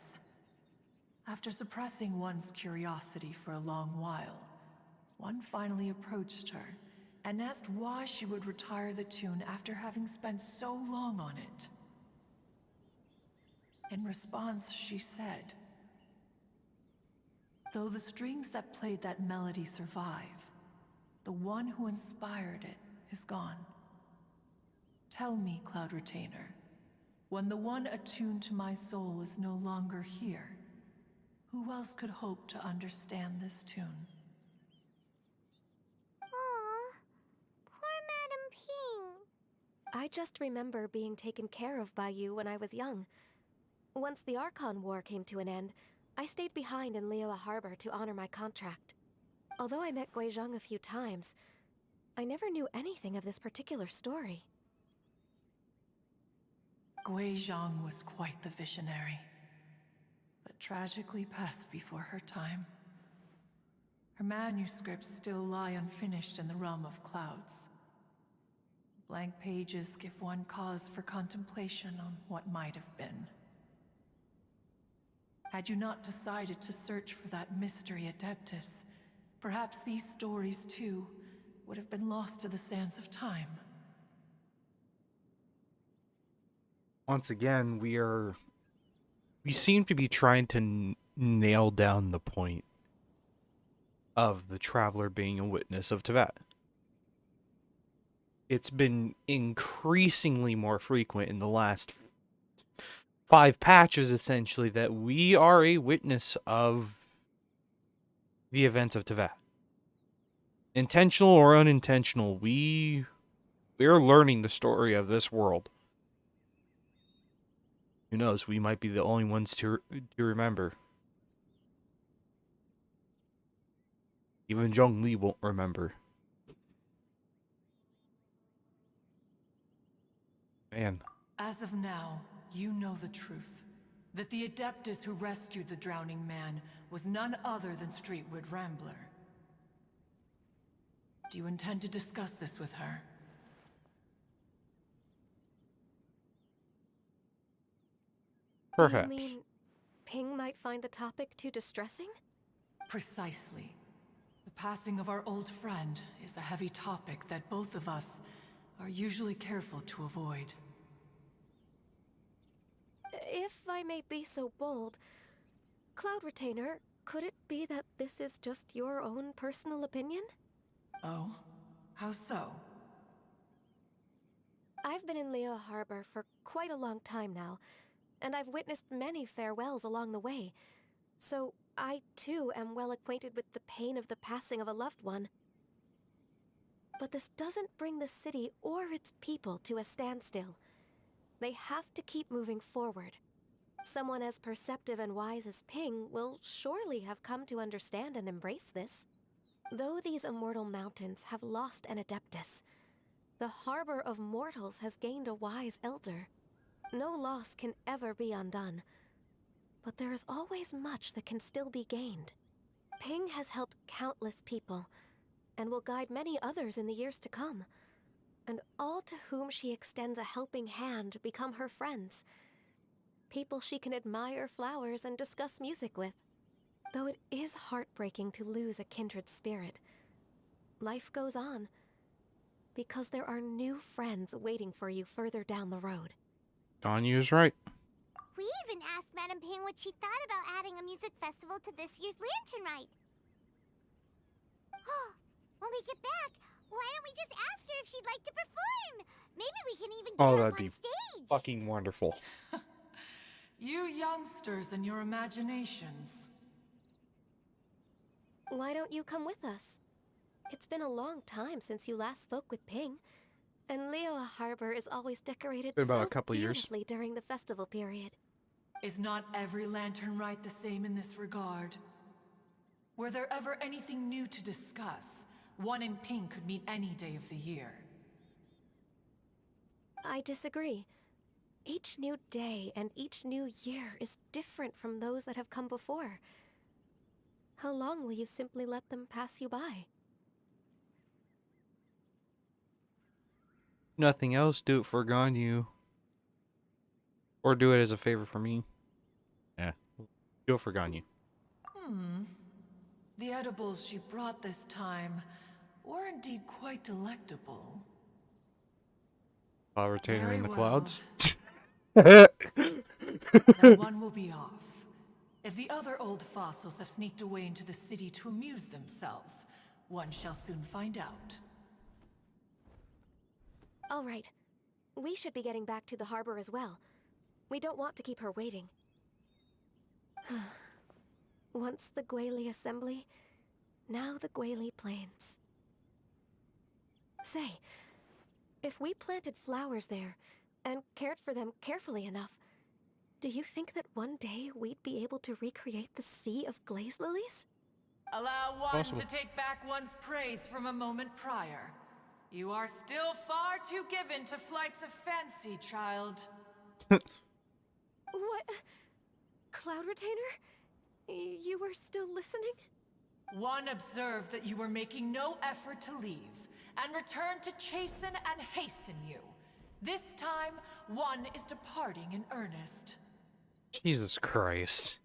After suppressing one's curiosity for a long while, one finally approached her and asked why she would retire the tune after having spent so long on it. In response, she said, "Though the strings that played that melody survive, the one who inspired it is gone. Tell me, Cloud Retainer, when the one attuned to my soul is no longer here, who else could hope to understand this tune?" Aw, poor Madam Ping. I just remember being taken care of by you when I was young. Once the Archon War came to an end, I stayed behind in Liyue Harbor to honor my contract. Although I met Guizhong a few times, I never knew anything of this particular story. Guizhong was quite the visionary, but tragically passed before her time. Her manuscripts still lie unfinished in the realm of clouds. Blank pages give one cause for contemplation on what might have been. Had you not decided to search for that mystery Adeptus, perhaps these stories, too, would have been lost to the sands of time. Once again, we seem to be trying to nail down the point of the traveler being a witness of Tevat. It's been increasingly more frequent in the last 5 patches, essentially, that we are a witness of the events of Tevat. Intentional or unintentional, we're learning the story of this world. Who knows? We might be the only ones to remember. Even Zhongli won't remember. Man. As of now, you know the truth. that the Adeptus who rescued the drowning man was none other than Streetwood Rambler. Do you intend to discuss this with her? Do you Perhaps. mean Ping might find the topic too distressing? Precisely. The passing of our old friend is a heavy topic that both of us are usually careful to avoid. If I may be so bold, Cloud Retainer, could it be that this is just your own personal opinion? Oh? How so? I've been in Leo Harbor for quite a long time now, and I've witnessed many farewells along the way, so I too am well acquainted with the pain of the passing of a loved one. But this doesn't bring the city or its people to a standstill. They have to keep moving forward. Someone as perceptive and wise as Ping will surely have come to understand and embrace this. Though these immortal mountains have lost an Adeptus, the harbor of mortals has gained a wise elder. No loss can ever be undone, but there is always much that can still be gained. Ping has helped countless people, and will guide many others in the years to come. And all to whom she extends a helping hand become her friends. People she can admire flowers and discuss music with. Though it is heartbreaking to lose a kindred spirit, life goes on, because there are new friends waiting for you further down the road. Ganyu's right. We even asked Madame Ping what she thought about adding a music festival to this year's Lantern Rite. When we get back, why don't we just ask her if she'd like to perform? Maybe we can even get Oh, her that'd up be on stage. fucking wonderful. You youngsters and your imaginations. Why don't you come with us? It's been a long time since you last spoke with Ping, and Leo Harbor is always decorated Been about so a couple years. beautifully during the festival period. Is not every Lantern Rite the same in this regard? Were there ever anything new to discuss? One in Pink could meet any day of the year. I disagree. Each new day and each new year is different from those that have come before. How long will you simply let them pass you by? Nothing else, do it for Ganyu. Or do it as a favor for me. Yeah. Do it for Ganyu. The edibles she brought this time were indeed quite delectable. Power retainer Very in the well. clouds. Then one will be off. If the other old fossils have sneaked away into the city to amuse themselves, one shall soon find out. All right. We should be getting back to the harbor as well. We don't want to keep her waiting. Once the Guili Assembly, now the Guili Plains. Say, if we planted flowers there and cared for them carefully enough, do you think that one day we'd be able to recreate the sea of glaze lilies? Allow one Possible. to take back one's praise from a moment prior. You are still far too given to flights of fancy, child. What? Cloud Retainer? You were still listening? One observed that you were making no effort to leave, and returned to chasten and hasten you. This time, one is departing in earnest. Jesus Christ.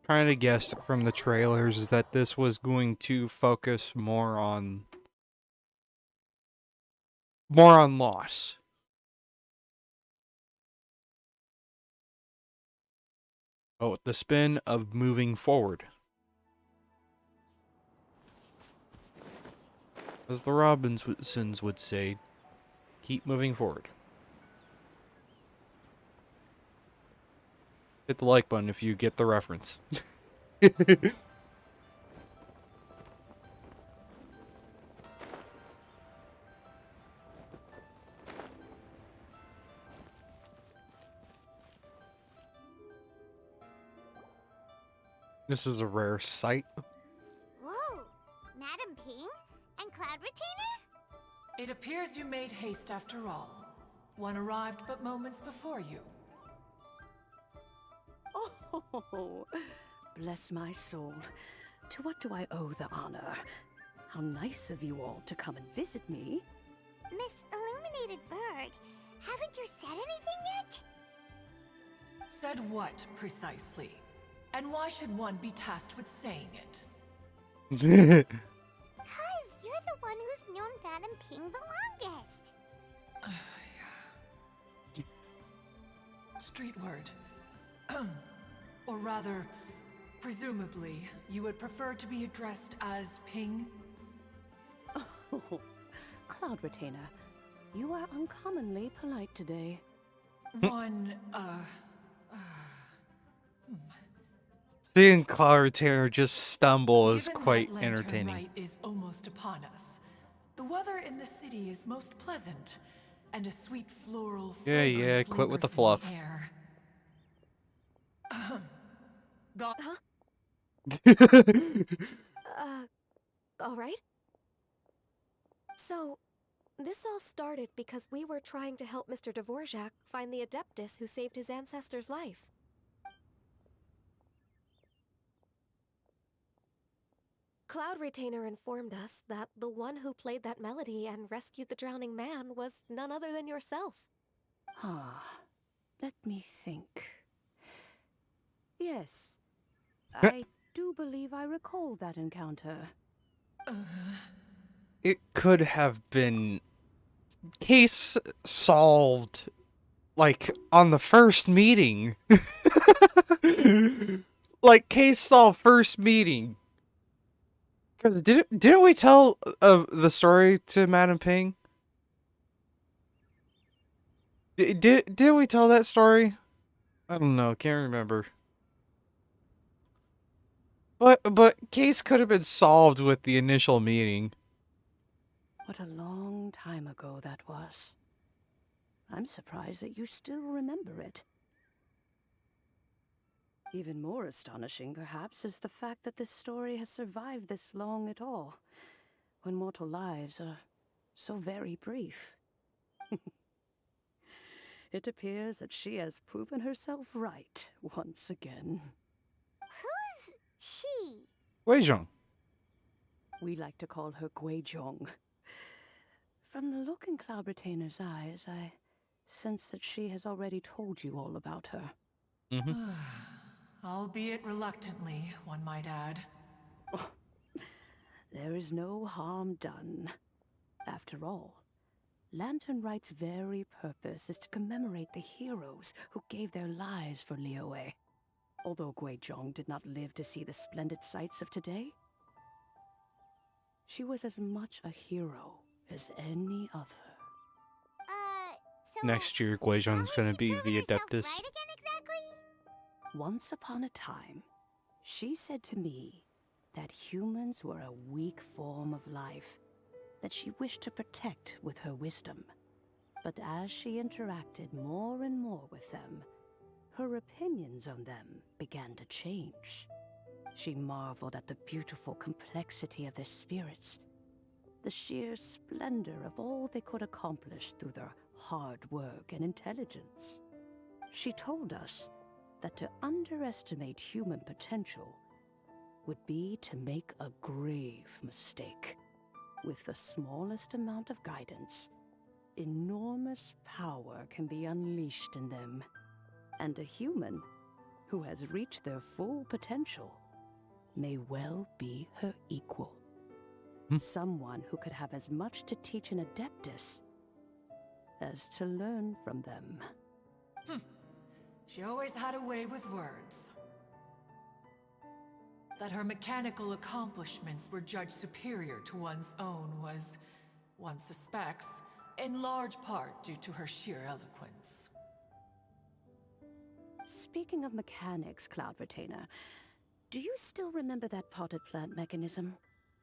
Kinda guessed from the trailers is that this was going to focus more on loss. Oh, the spin of moving forward. As the Robinsons would say, keep moving forward. Hit the like button if you get the reference. This is a rare sight. Whoa! Madam Ping? And Cloud Retainer? It appears you made haste after all. One arrived but moments before you. Oh, bless my soul. To what do I owe the honor? How nice of you all to come and visit me. Miss Illuminated Bird, haven't you said anything yet? Said what, precisely? And why should one be tasked with saying it? Cause you're the one who's known Madam Ping the longest. Street word. Or rather, presumably, you would prefer to be addressed as Ping? Oh, Cloud Retainer, you are uncommonly polite today. One, Seeing Cloud Retainer just stumble is Given quite that Lantern entertaining. Rite is almost upon us, the weather in the city is most pleasant, and a sweet floral Yeah, fragrance quit with the lingers in fluff. air. Go- Alright. So, this all started because we were trying to help Mr. Dvorak find the Adeptus who saved his ancestor's life. Cloud Retainer informed us that the one who played that melody and rescued the drowning man was none other than yourself. Ah, let me think. Yes, I do believe I recall that encounter. It could have been case solved, like, on the first meeting. Like, case solved first meeting. Because didn't we tell the story to Madam Ping? Did we tell that story? I don't know, can't remember. But case could have been solved with the initial meeting. What a long time ago that was. I'm surprised that you still remember it. Even more astonishing, perhaps, is the fact that this story has survived this long at all, when mortal lives are so very brief. It appears that she has proven herself right once again. Who's she? Weijong. We like to call her Guizhong. From the look in Cloud Retainer's eyes, I sense that she has already told you all about her. Mm-hmm. Albeit reluctantly, one might add. There is no harm done. After all, Lantern Rite's very purpose is to commemorate the heroes who gave their lives for Liyue. Although Guizhong did not live to see the splendid sights of today, she was as much a hero as any other. So Next year, how Guizhong's has gonna she be proven the herself Adeptus. right again exactly? Once upon a time, she said to me that humans were a weak form of life that she wished to protect with her wisdom. But as she interacted more and more with them, her opinions on them began to change. She marveled at the beautiful complexity of their spirits, the sheer splendor of all they could accomplish through their hard work and intelligence. She told us that to underestimate human potential would be to make a grave mistake. With the smallest amount of guidance, enormous power can be unleashed in them. And a human who has reached their full potential may well be her equal. Someone who could have as much to teach an Adeptus as to learn from them. She always had a way with words. That her mechanical accomplishments were judged superior to one's own was, one suspects, in large part due to her sheer eloquence. Speaking of mechanics, Cloud Retainer, do you still remember that potted plant mechanism?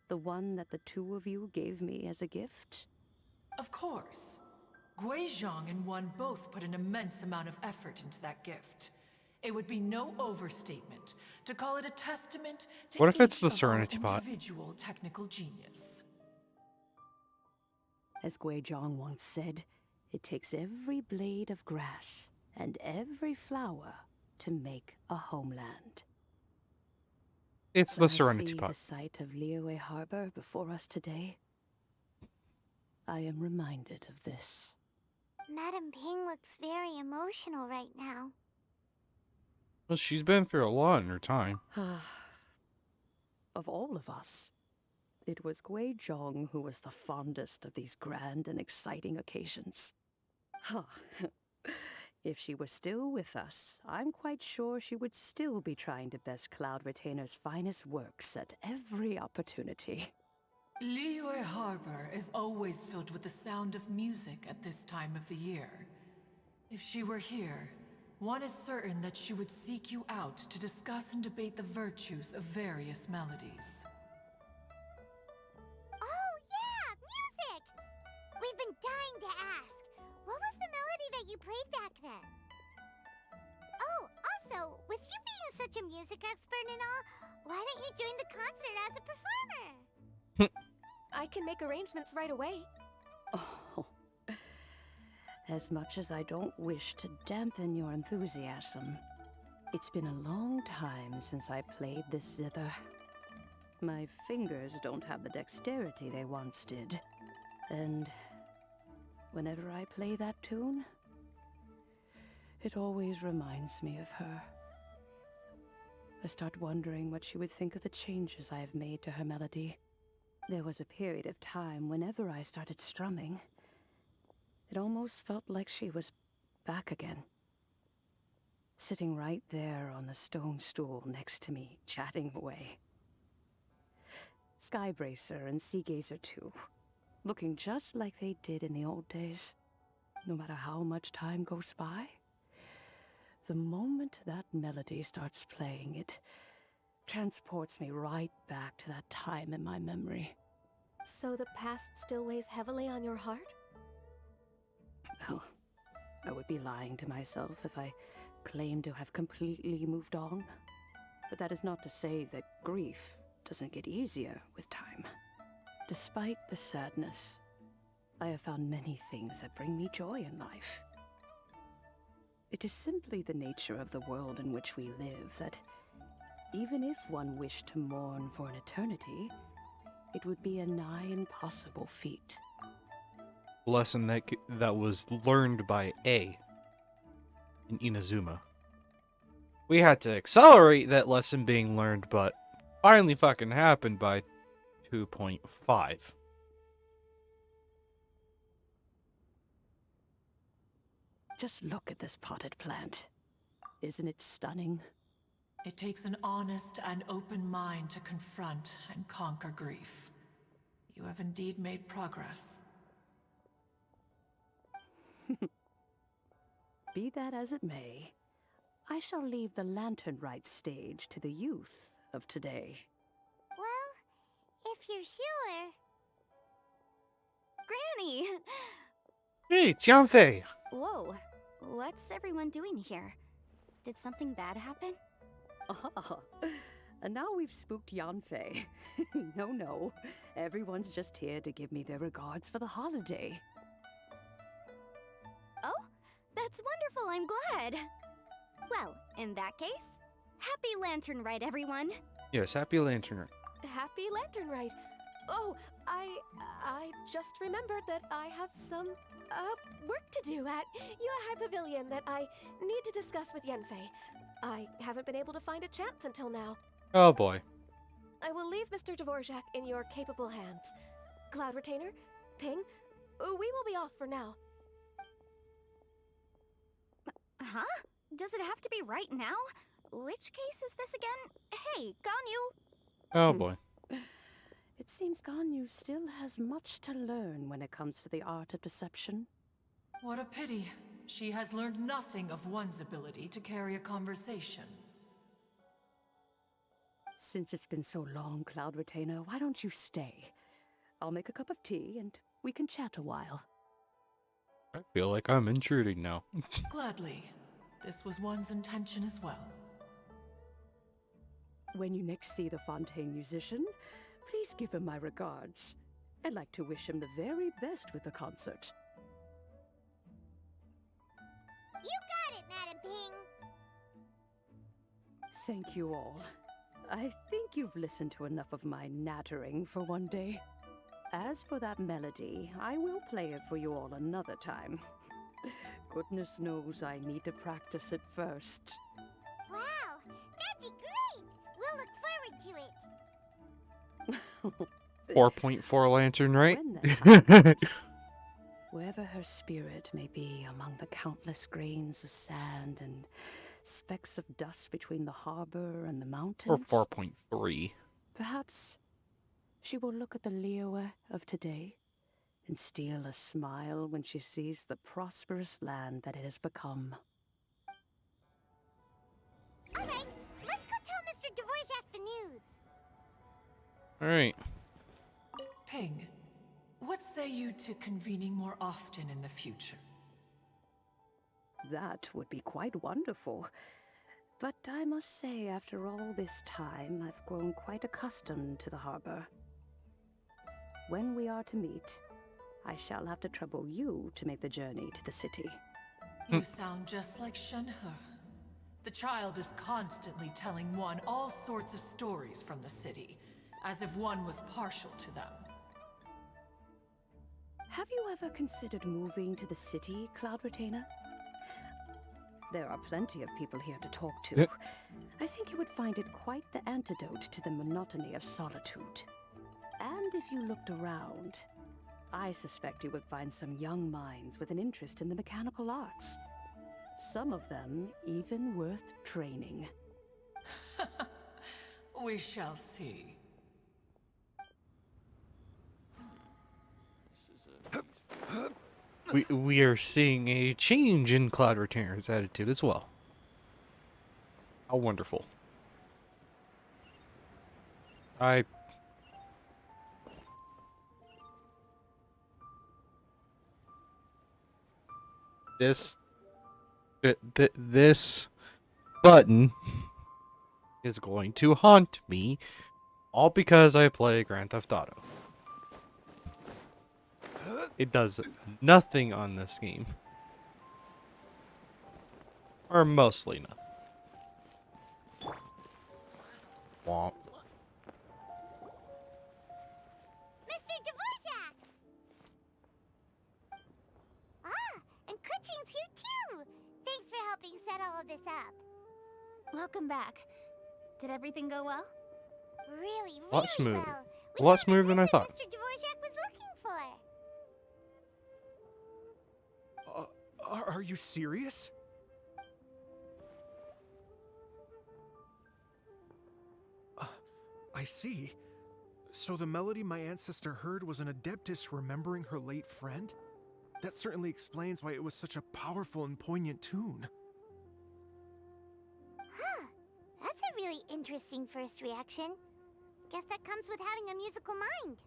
The one that the two of you gave me as a gift? Of course. Guizhong and one both put an immense amount of effort into that gift. It would be no overstatement to call it a testament to What if it's each the of our Serenity Pot? individual technical genius. As Guizhong once said, it takes every blade of grass and every flower to make a homeland. It's the When Serenity I see Pot. the sight of Liyue Harbor before us today, I am reminded of this. Madam Ping looks very emotional right now. Well, she's been through a lot in her time. Of all of us, it was Guizhong who was the fondest of these grand and exciting occasions. If she were still with us, I'm quite sure she would still be trying to best Cloud Retainer's finest works at every opportunity. Liyue Harbor is always filled with the sound of music at this time of the year. If she were here, one is certain that she would seek you out to discuss and debate the virtues of various melodies. Oh yeah, music! We've been dying to ask. What was the melody that you played back then? Oh, also, with you being such a music expert and all, why don't you join the concert as a performer? I can make arrangements right away. Oh, as much as I don't wish to dampen your enthusiasm, it's been a long time since I played this zither. My fingers don't have the dexterity they once did, and whenever I play that tune, it always reminds me of her. I start wondering what she would think of the changes I have made to her melody. There was a period of time whenever I started strumming, it almost felt like she was back again. Sitting right there on the stone stool next to me, chatting away. Skybracer and Seagazer too, looking just like they did in the old days. No matter how much time goes by, the moment that melody starts playing, it transports me right back to that time in my memory. So the past still weighs heavily on your heart? Well, I would be lying to myself if I claimed to have completely moved on. But that is not to say that grief doesn't get easier with time. Despite the sadness, I have found many things that bring me joy in life. It is simply the nature of the world in which we live that even if one wished to mourn for an eternity, it would be a nigh impossible feat. Lesson that was learned by A in Inazuma. We had to accelerate that lesson being learned, but finally fucking happened by 2.5. Just look at this potted plant. Isn't it stunning? It takes an honest and open mind to confront and conquer grief. You have indeed made progress. Be that as it may, I shall leave the Lantern Rite stage to the youth of today. Well, if you're sure. Granny! Hey, Jianfei! Whoa, what's everyone doing here? Did something bad happen? Ah, and now we've spooked Yanfei. No, everyone's just here to give me their regards for the holiday. Oh, that's wonderful, I'm glad. Well, in that case, happy Lantern Rite, everyone. Yes, happy Lantern Rite. Happy Lantern Rite. Oh, I just remembered that I have some, work to do at Yuehai Pavilion that I need to discuss with Yanfei. I haven't been able to find a chance until now. Oh boy. I will leave Mr. Dvorak in your capable hands. Cloud Retainer, Ping, we will be off for now. Huh? Does it have to be right now? Which case is this again? Hey, Ganyu! Oh boy. It seems Ganyu still has much to learn when it comes to the art of deception. What a pity. She has learned nothing of one's ability to carry a conversation. Since it's been so long, Cloud Retainer, why don't you stay? I'll make a cup of tea and we can chat a while. I feel like I'm intruding now. Gladly. This was one's intention as well. When you next see the Fontaine musician, please give him my regards. I'd like to wish him the very best with the concert. You got it, Madam Ping. Thank you all. I think you've listened to enough of my nattering for one day. As for that melody, I will play it for you all another time. Goodness knows I need to practice it first. Wow, that'd be great. We'll look forward to it. 4.4 Lantern Rite. When that time comes, wherever her spirit may be among the countless grains of sand and specks of dust between the harbor and the Or mountains, 4.3. perhaps she will look at the Liyue of today and steal a smile when she sees the prosperous land that it has become. All right, let's go tell Mr. Dvorak the news. Alright. Ping, what say you to convening more often in the future? That would be quite wonderful. But I must say, after all this time, I've grown quite accustomed to the harbor. When we are to meet, I shall have to trouble you to make the journey to the city. You sound just like Shenhe. The child is constantly telling one all sorts of stories from the city, as if one was partial to them. Have you ever considered moving to the city, Cloud Retainer? There are plenty of people here to talk to. Yep. I think you would find it quite the antidote to the monotony of solitude. And if you looked around, I suspect you would find some young minds with an interest in the mechanical arts. Some of them even worth training. We shall see. We are seeing a change in Cloud Retainer's attitude as well. How wonderful. This button is going to haunt me, all because I play Grand Theft Auto. It does nothing on this game. Or mostly nothing. Womp. Mr. Dvorak! Ah, and Kuchin's here too! Thanks for helping set all of this up. Welcome back. Did everything go well? Really, Lot really smoother. well. A lot found the smoother than I person thought. Mr. Dvorak was looking for. Are you serious? I see. So the melody my ancestor heard was an adeptus remembering her late friend? That certainly explains why it was such a powerful and poignant tune. Huh. That's a really interesting first reaction. Guess that comes with having a musical mind.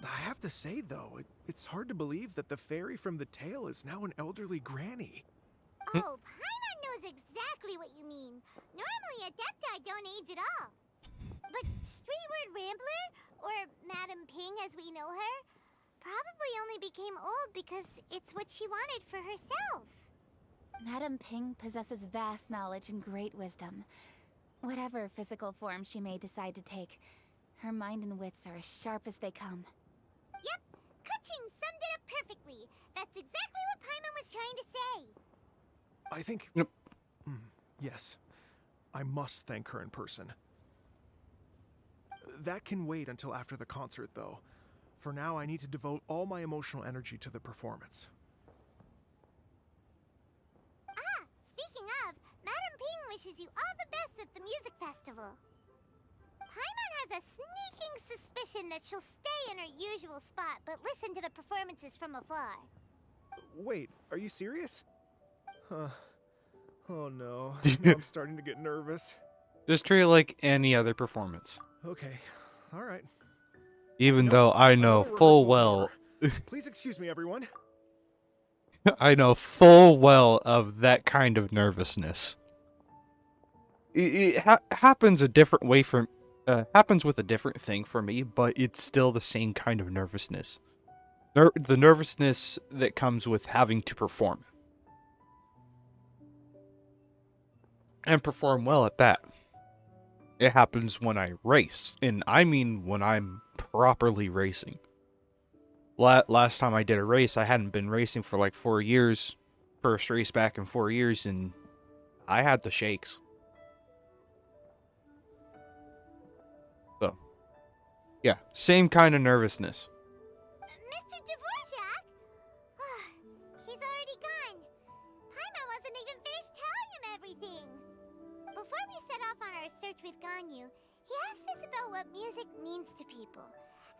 I have to say, though, it's hard to believe that the fairy from the tale is now an elderly granny. Oh, Paimon knows exactly what you mean. Normally, Adepti don't age at all. But Streetward Rambler, or Madam Ping as we know her, probably only became old because it's what she wanted for herself. Madame Ping possesses vast knowledge and great wisdom. Whatever physical form she may decide to take, her mind and wits are as sharp as they come. Yep, Kuching summed it up perfectly. That's exactly what Paimon was trying to say. I think... Yep. Yes. I must thank her in person. That can wait until after the concert, though. For now, I need to devote all my emotional energy to the performance. Ah, speaking of, Madam Ping wishes you all the best at the music festival. Paimon has a sneaking suspicion that she'll stay in her usual spot, but listen to the performances from afar. Wait, are you serious? Huh. Oh no. Now I'm starting to get nervous. Just treat it like any other performance. Okay. All right. Even Nope, though I know another full rehearsal's well. over. Please excuse me, everyone. I know full well of that kind of nervousness. It happens a different way from happens with a different thing for me, but it's still the same kind of nervousness. The nervousness that comes with having to perform and perform well at that. It happens when I race, and I mean when I'm properly racing. Last time I did a race, I hadn't been racing for like 4 years. First race back in 4 years, and I had the shakes. So, yeah, same kind of nervousness. Mr. Dvorak? He's already gone. Paimon wasn't even finished telling him everything. Before we set off on our search with Ganyu, he asked us about what music means to people.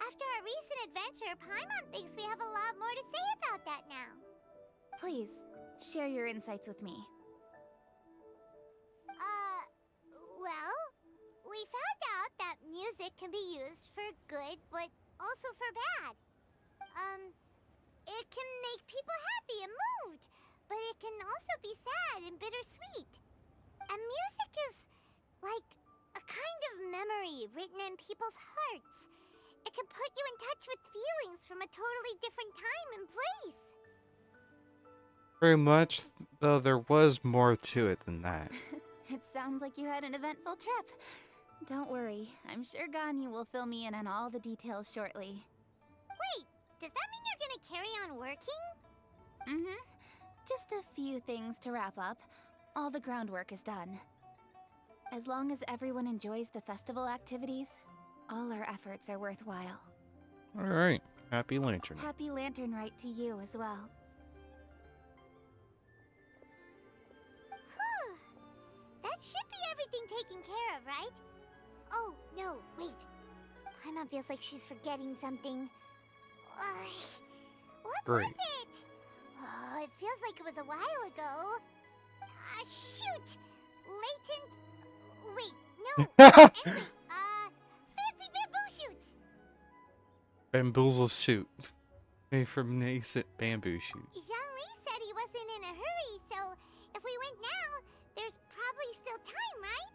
After our recent adventure, Paimon thinks we have a lot more to say about that now. Please, share your insights with me. Well, we found out that music can be used for good, but also for bad. It can make people happy and moved, but it can also be sad and bittersweet. And music is like a kind of memory written in people's hearts. It can put you in touch with feelings from a totally different time and place. Very much, though there was more to it than that. It sounds like you had an eventful trip. Don't worry, I'm sure Ganyu will fill me in on all the details shortly. Wait, does that mean you're gonna carry on working? Mm-hmm. Just a few things to wrap up. All the groundwork is done. As long as everyone enjoys the festival activities, all our efforts are worthwhile. Alright, happy Lantern. Happy Lantern Rite to you as well. That should be everything taken care of, right? Oh, no, wait. Paimon feels like she's forgetting something. What Great. was it? Oh, it feels like it was a while ago. Shoot! Latent... Wait, no. Anyway, fancy bamboo shoots! Bamboozle suit. Made from nascent bamboo shoots. Zhangli said he wasn't in a hurry, so if we went now, there's probably still time, right?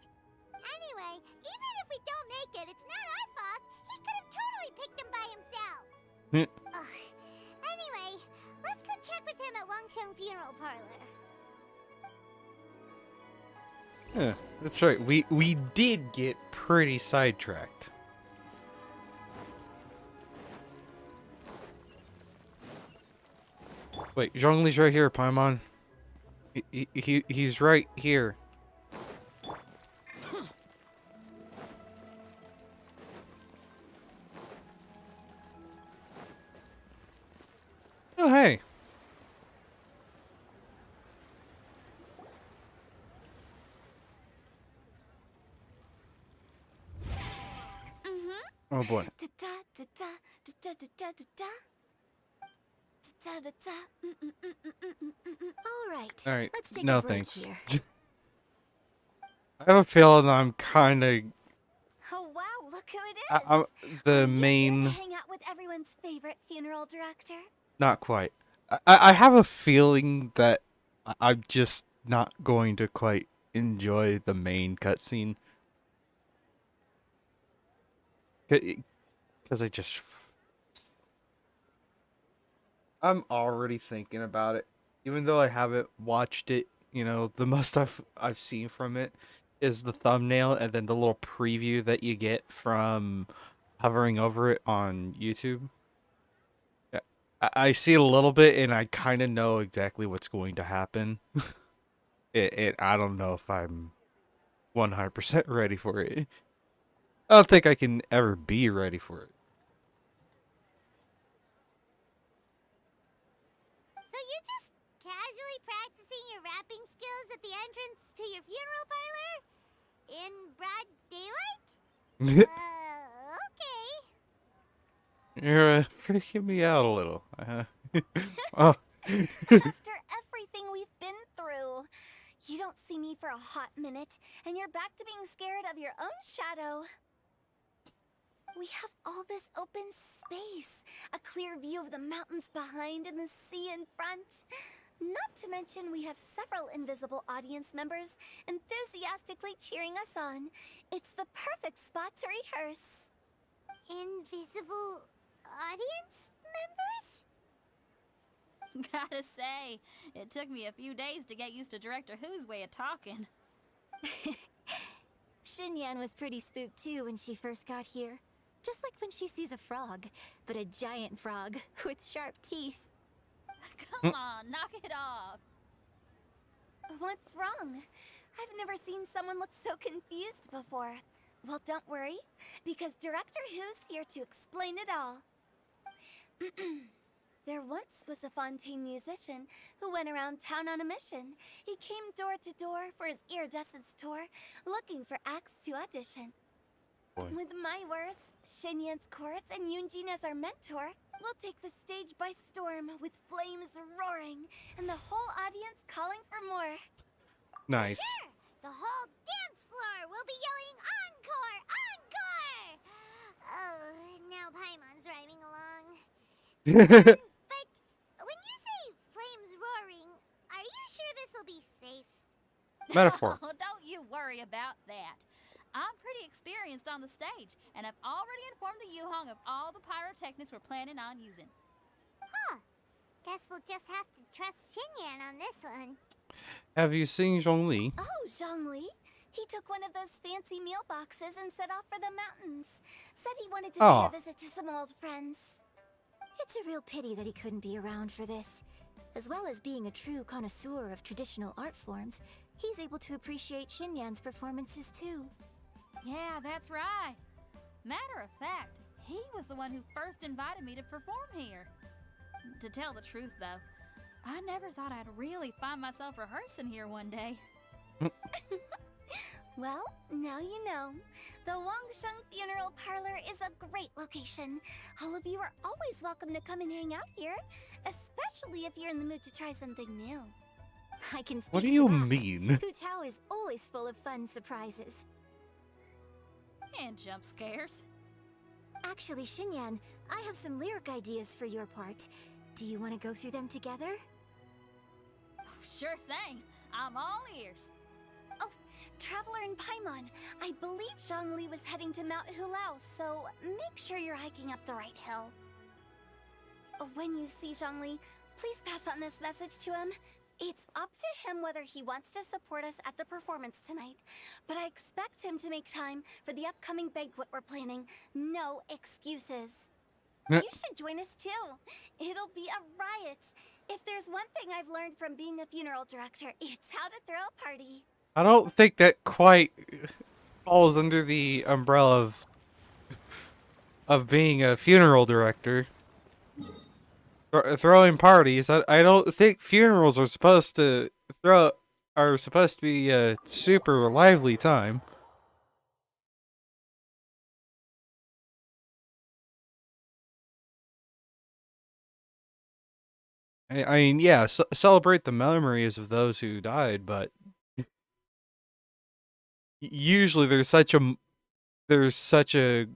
Anyway, even if we don't make it, it's not our fault. He could have totally picked them by himself. Ugh. Anyway, let's go check with him at Wangcheng Funeral Parlor. Yeah, that's right. We did get pretty sidetracked. Wait, Zhongli's right here, Paimon. He's right here. Oh, hey. Oh boy. All right. Let's take a break Thanks. here. I have a feeling I'm kind of Oh wow, look who it is! I'm the Are you here main. to hang out with everyone's favorite funeral director? Not quite. I have a feeling that I'm just not going to quite enjoy the main cutscene. Because I'm already thinking about it. Even though I haven't watched it, you know, the most I've seen from it is the thumbnail and then the little preview that you get from hovering over it on YouTube. Yeah, I see a little bit and I kind of know exactly what's going to happen. I don't know if I'm 100% ready for it. I don't think I can ever be ready for it. So you're just casually practicing your rapping skills at the entrance to your funeral parlor? In broad daylight? Okay. You're freaking me out a little. Oh. After everything we've been through, you don't see me for a hot minute, and you're back to being scared of your own shadow. We have all this open space, a clear view of the mountains behind and the sea in front. Not to mention we have several invisible audience members enthusiastically cheering us on. It's the perfect spot to rehearse. Invisible audience members? Gotta say, it took me a few days to get used to Director Who's way of talking. Xinyan was pretty spooked too when she first got here. Just like when she sees a frog, but a giant frog with sharp teeth. Come on, knock it off. What's wrong? I've never seen someone look so confused before. Well, don't worry, because Director Who's here to explain it all. There once was a Fontaine musician who went around town on a mission. He came door to door for his iridescence tour, looking for acts to audition. Boy. With my words, Xinyan's chorus, and Yunjin as our mentor, we'll take the stage by storm with flames roaring and the whole audience calling for more. Nice. Sure! The whole dance floor will be yelling encore! Encore! Oh, now Paimon's rhyming along. But when you say flames roaring, are you sure this'll be safe? Metaphor. Oh, don't you worry about that. I'm pretty experienced on the stage, and I've already informed the Yuhong of all the pyrotechnics we're planning on using. Huh. Guess we'll just have to trust Xinyan on this one. Have you seen Zhongli? Oh, Zhongli. He took one of those fancy meal boxes and set off for the mountains. Said he wanted to pay a visit to some old friends. It's a real pity that he couldn't be around for this. As well as being a true connoisseur of traditional art forms, he's able to appreciate Xinyan's performances too. Yeah, that's right. Matter of fact, he was the one who first invited me to perform here. To tell the truth, though, I never thought I'd really find myself rehearsing here one day. Well, now you know. The Wangsheng Funeral Parlor is a great location. All of you are always welcome to come and hang out here, especially if you're in the mood to try something new. I can speak What do to you that. mean? Hu Tao is always full of fun surprises. And jump scares. Actually, Xinyan, I have some lyric ideas for your part. Do you want to go through them together? Oh, sure thing. I'm all ears. Oh, Traveler in Paimon, I believe Zhongli was heading to Mount Hulao, so make sure you're hiking up the right hill. When you see Zhongli, please pass on this message to him. It's up to him whether he wants to support us at the performance tonight, but I expect him to make time for the upcoming banquet we're planning. No excuses. You should join us too. It'll be a riot. If there's one thing I've learned from being a funeral director, it's how to throw a party. I don't think that quite falls under the umbrella of being a funeral director. Throwing parties. I don't think funerals are supposed to be a super lively time. I mean, yeah, celebrate the memories of those who died, but usually there's such a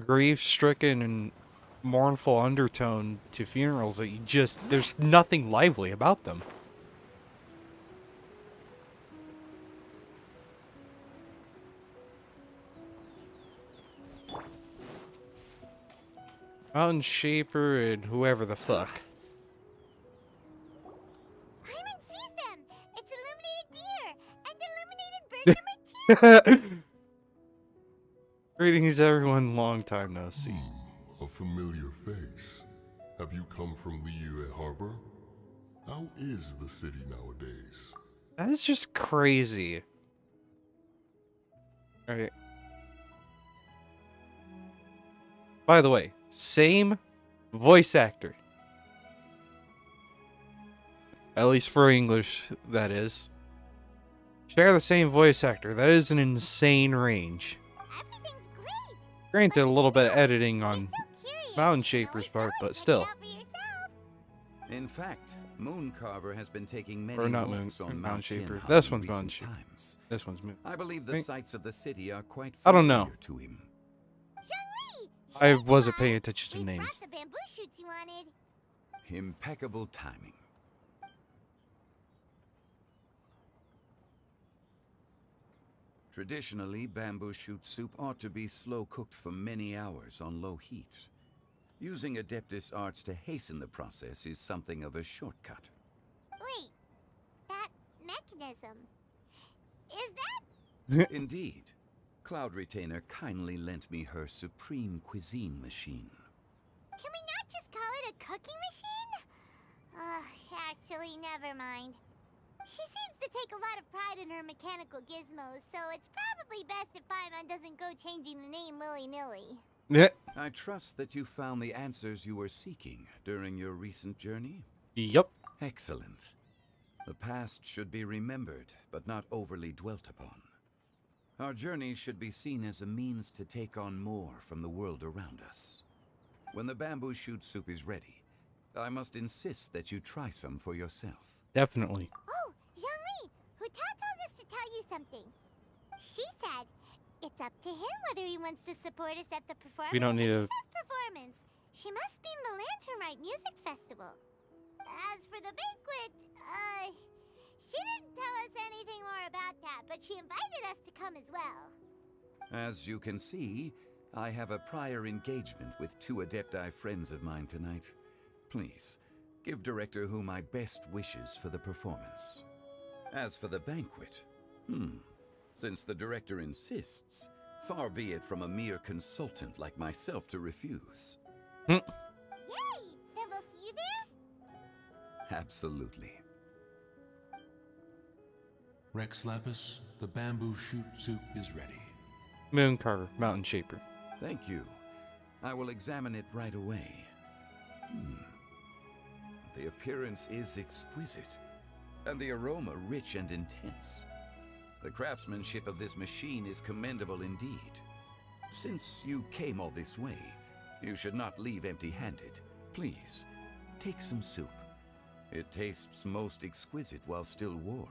grief-stricken and mournful undertone to funerals that there's nothing lively about them. Mountain Shaper and whoever the fuck. Paimon sees them! It's illuminated deer! And illuminated bird number 2! Greetings everyone, long time no see. A familiar face. Have you come from Liyue Harbor? How is the city nowadays? That is just crazy. Alright. By the way, same voice actor. At least for English, that is. Share the same voice actor. That is an insane range. Everything's great! Granted, a little bit of editing I'm on so curious. Mountain Shaper's part, but still. Check it out for yourself. In fact, Mooncarver has been taking many Or not walks on Mountain Shaper. Tianhao This in one's recent Mountain Shaper. times. This one's Moon. I believe the Right. sights of the city are quite I don't familiar know. to him. Zhongli! I Here wasn't you are. paying attention to We names. brought the bamboo shoots you wanted. Impeccable timing. Traditionally, bamboo shoot soup ought to be slow cooked for many hours on low heat. Using Adeptus arts to hasten the process is something of a shortcut. Wait, that mechanism. Is that? Indeed. Cloud Retainer kindly lent me her supreme cuisine machine. Can we not just call it a cooking machine? Actually, never mind. She seems to take a lot of pride in her mechanical gizmos, so it's probably best if Paimon doesn't go changing the name willy-nilly. Yeah. I trust that you found the answers you were seeking during your recent journey? Yep. Excellent. The past should be remembered, but not overly dwelt upon. Our journey should be seen as a means to take on more from the world around us. When the bamboo shoot soup is ready, I must insist that you try some for yourself. Definitely. Oh, Zhongli! Huta told us to tell you something. She said it's up to him whether he wants to support us at the performance. We don't need She a... says performance. She must be in the Lantern Rite Music Festival. As for the banquet, she didn't tell us anything more about that, but she invited us to come as well. As you can see, I have a prior engagement with 2 Adepti friends of mine tonight. Please, give Director Hu my best wishes for the performance. As for the banquet, since the Director insists, far be it from a mere consultant like myself to refuse. Yay! Then we'll see you there? Absolutely. Rex Lapis, the bamboo shoot soup is ready. Mooncarver, Mountain Shaper. Thank you. I will examine it right away. The appearance is exquisite, and the aroma rich and intense. The craftsmanship of this machine is commendable indeed. Since you came all this way, you should not leave empty-handed. Please, take some soup. It tastes most exquisite while still warm.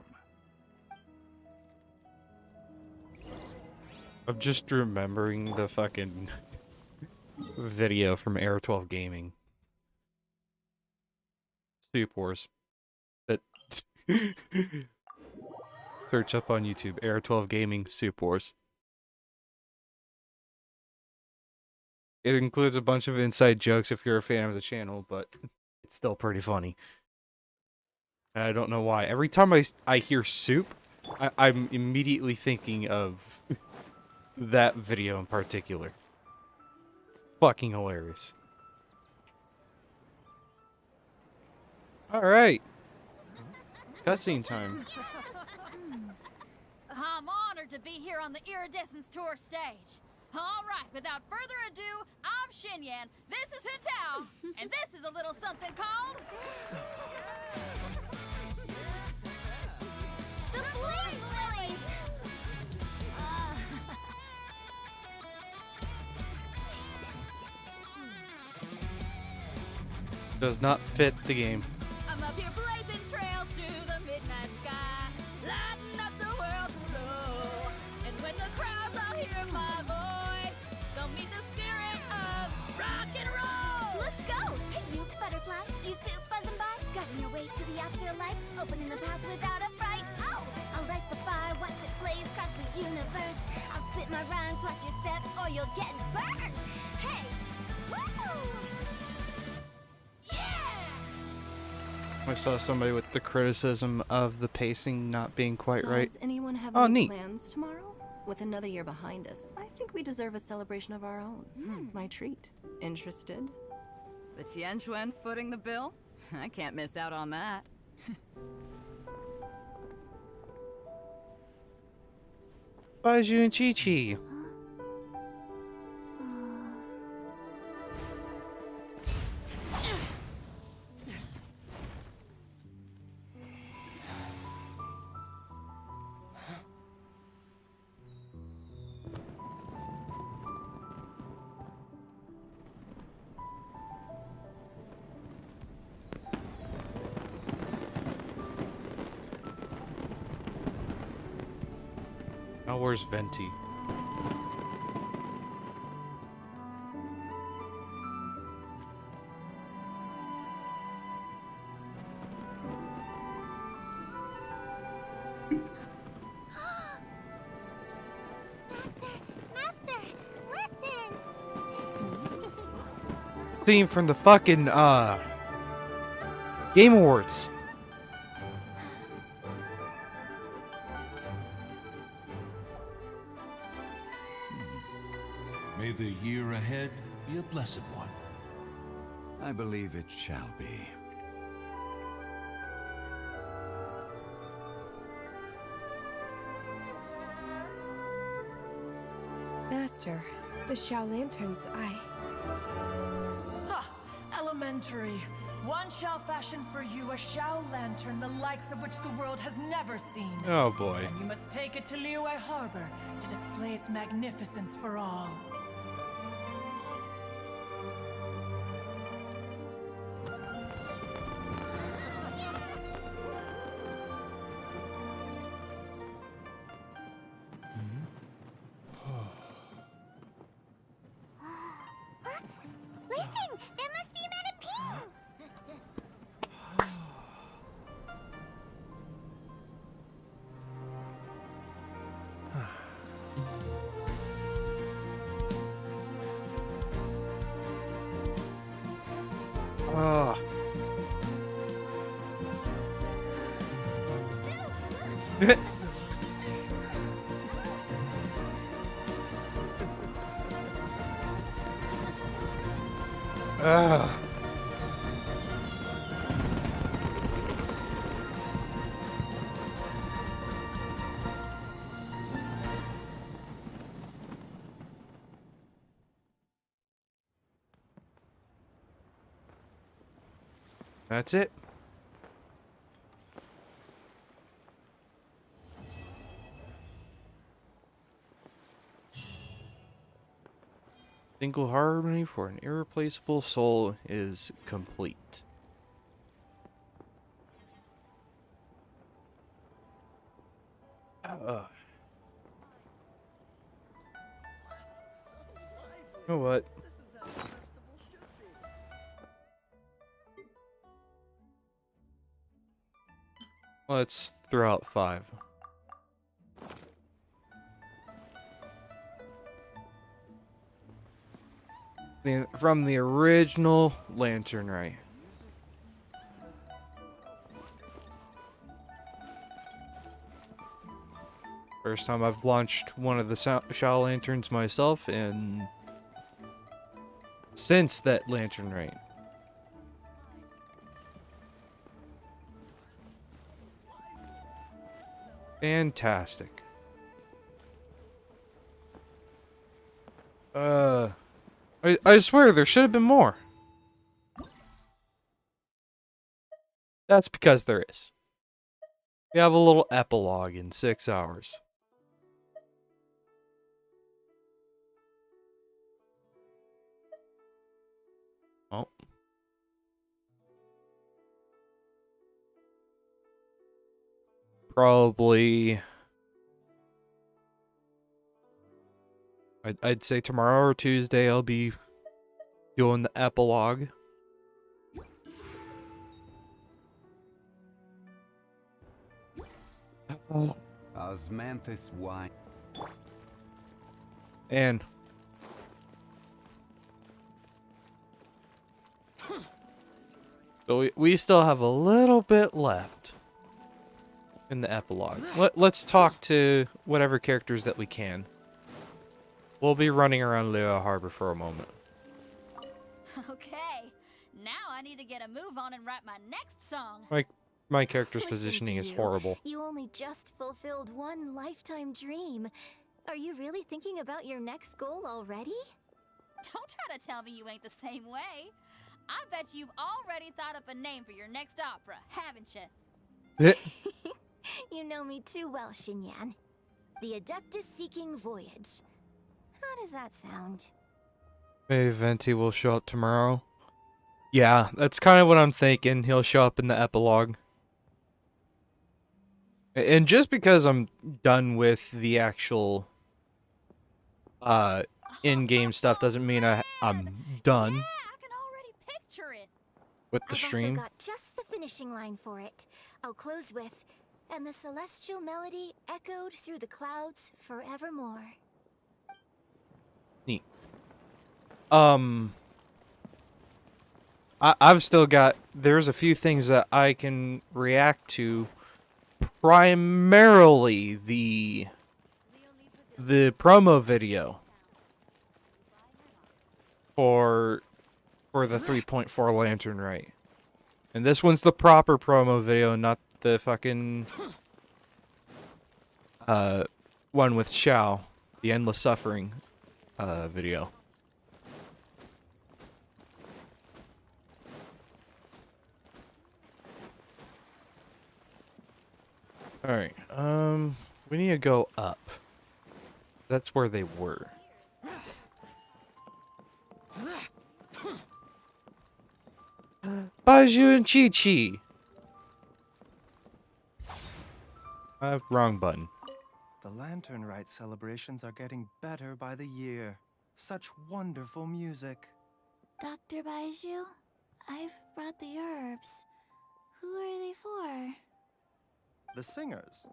I'm just remembering the fucking video from Air 12 Gaming. Soup Wars. That search up on YouTube, Air 12 Gaming Soup Wars. It includes a bunch of inside jokes if you're a fan of the channel, but it's still pretty funny. And I don't know why. Every time I hear soup, I'm immediately thinking of that video in particular. It's fucking hilarious. Alright. Cutscene time. I'm honored to be here on the Iridescence Tour stage. All right, without further ado, I'm Xinyan, this is Hutao, and this is a little something called... The Blaze Lilies! Does not fit the game. I'm up here blazing trails through the midnight sky, lighting up the world below. And when the crowds all hear my voice, they'll meet the spirit of rock and roll. Let's go! Hey, you butterfly, you too buzzing by, guiding your way to the afterlife, opening the path without a fright. Oh, I'll light the fire, watch it blaze across the universe. I'll spit my rhymes, watch you step, or you'll get burned. Hey, woo! I saw somebody with the criticism of the pacing not being quite right. Does anyone have Oh, any neat. plans tomorrow? With another year behind us, I think we deserve a celebration of our own. My treat. Interested? The Tianquan footing the bill? I can't miss out on that. Baiju and Chi-Chi. Now where's Venti? theme from the fucking Game Awards. May the year ahead be a blessed one. I believe it shall be. Master, the Xiao Lanterns, Ha! Elementary. One shall fashion for you a Xiao Lantern, the likes of which the world has never seen. Oh boy. And you must take it to Liyue Harbor to display its magnificence for all. Listen, that must be Madame Ping. Ah. Ah. That's it. Single harmony for an irreplaceable soul is complete. You know what? Let's throw out 5. From the original Lantern Rite. First time I've launched one of the Xiao Lanterns myself, and since that Lantern Rite. Fantastic. I swear there should have been more. That's because there is. We have a little epilogue in 6 hours. Oh. Probably... I'd say tomorrow or Tuesday I'll be doing the epilogue. Osmanthus wine. And so we still have a little bit left in the epilogue. Let's talk to whatever characters that we can. We'll be running around Liyue Harbor for a moment. Okay, now I need to get a move on and write my next song. My character's Listen positioning to is you. horrible. You only just fulfilled one lifetime dream. Are you really thinking about your next goal already? Don't try to tell me you ain't the same way. I bet you've already thought up a name for your next opera, haven't you? You know me too well, Xinyan. The Adeptus Seeking Voyage. How does that sound? Maybe Venti will show up tomorrow. Yeah, that's kind of what I'm thinking. He'll show up in the epilogue. And just because I'm done with the actual in-game stuff doesn't mean I'm done Yeah, I can already picture it. with the I've stream. also got just the finishing line for it. I'll close with, and the celestial melody echoed through the clouds forevermore. Neat. I've still got. There's a few things that I can react to. Primarily the promo video for the 3.4 Lantern Rite. And this one's the proper promo video, not the fucking one with Xiao, the Endless Suffering video. Alright, we need to go up. That's where they were. Baiju and Chi-Chi! Wrong button. The Lantern Rite celebrations are getting better by the year. Such wonderful music. Dr. Baiju, I've brought the herbs. Who are they for? The singers.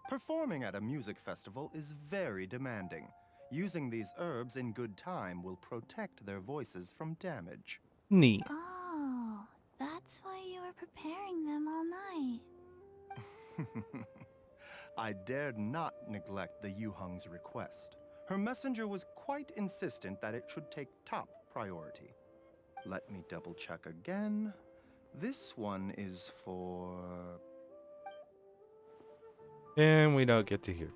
Performing at a music festival is very demanding. Using these herbs in good time will protect their voices from damage. Neat. Oh, that's why you were preparing them all night. I dared not neglect the Yuheng's request. Her messenger was quite insistent that it should take top priority. Let me double check again. This one is for... And we don't get to hear.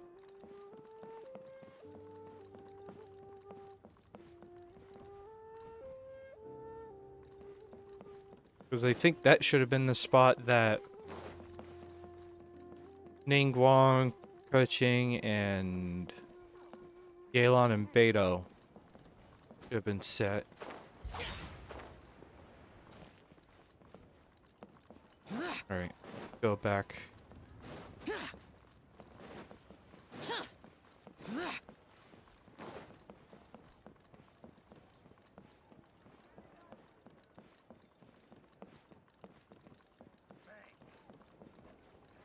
Because I think that should have been the spot that Ningguang, Keqing, and Yelan and Beidou should have been set. Alright, go back.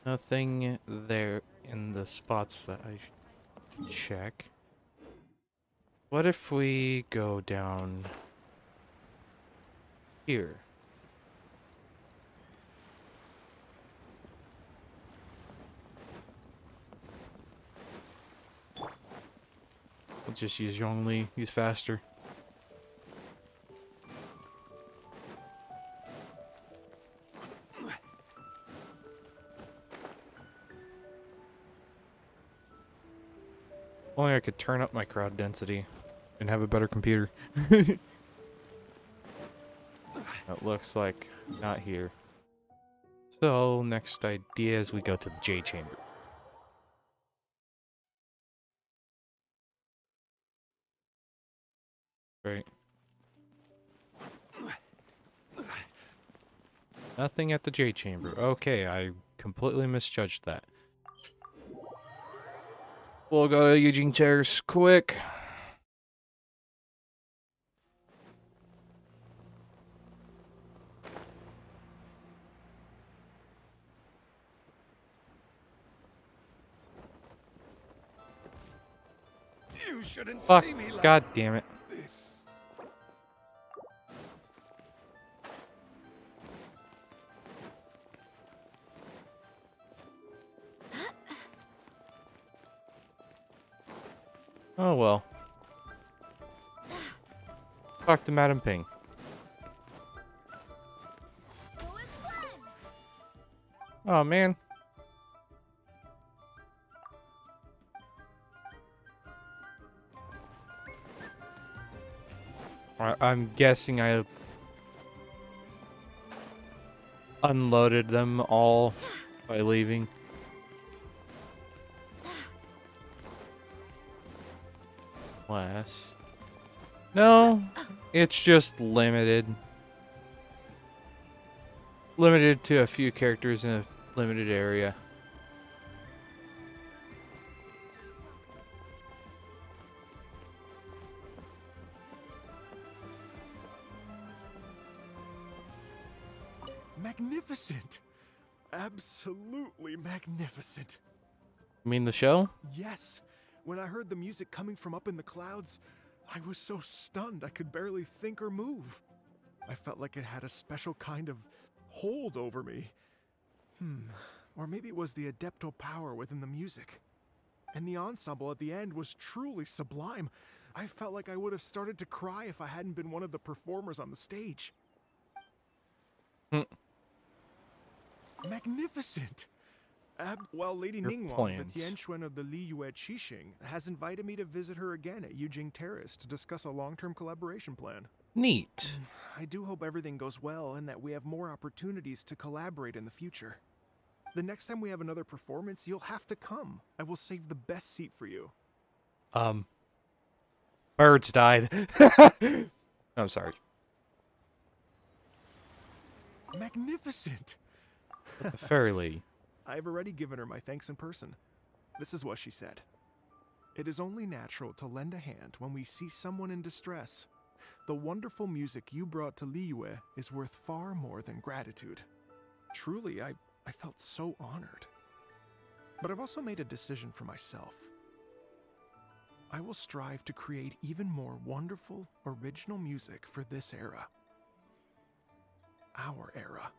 Nothing there in the spots that I should check. What if we go down here? We'll just use Zhongli, he's faster. Only I could turn up my crowd density and have a better computer. It looks like not here. So next idea is we go to the J chamber. Right. Nothing at the J chamber. Okay, I completely misjudged that. We'll go to Eugene Terrace quick. You shouldn't Fuck. see me like God damn it. this. Oh well. Talk to Madam Ping. Oh man. I'm guessing I unloaded them all by leaving. Less. No, it's just limited. Limited to a few characters in a limited area. Magnificent! Absolutely magnificent. You mean the show? Yes. When I heard the music coming from up in the clouds, I was so stunned I could barely think or move. I felt like it had a special kind of hold over me. Or maybe it was the adeptal power within the music. And the ensemble at the end was truly sublime. I felt like I would have started to cry if I hadn't been one of the performers on the stage. Magnificent! Well, Lady Your Ningguang, the plans. Tianquan of the Liyue Qixing, has invited me to visit her again at Yujing Terrace to discuss a long-term collaboration plan. Neat. I do hope everything goes well and that we have more opportunities to collaborate in the future. The next time we have another performance, you'll have to come. I will save the best seat for you. Birds died. I'm sorry. Magnificent! The fairy lady. I've already given her my thanks in person. This is what she said. It is only natural to lend a hand when we see someone in distress. The wonderful music you brought to Liyue is worth far more than gratitude. Truly, I felt so honored. But I've also made a decision for myself. I will strive to create even more wonderful, original music for this era. Our era.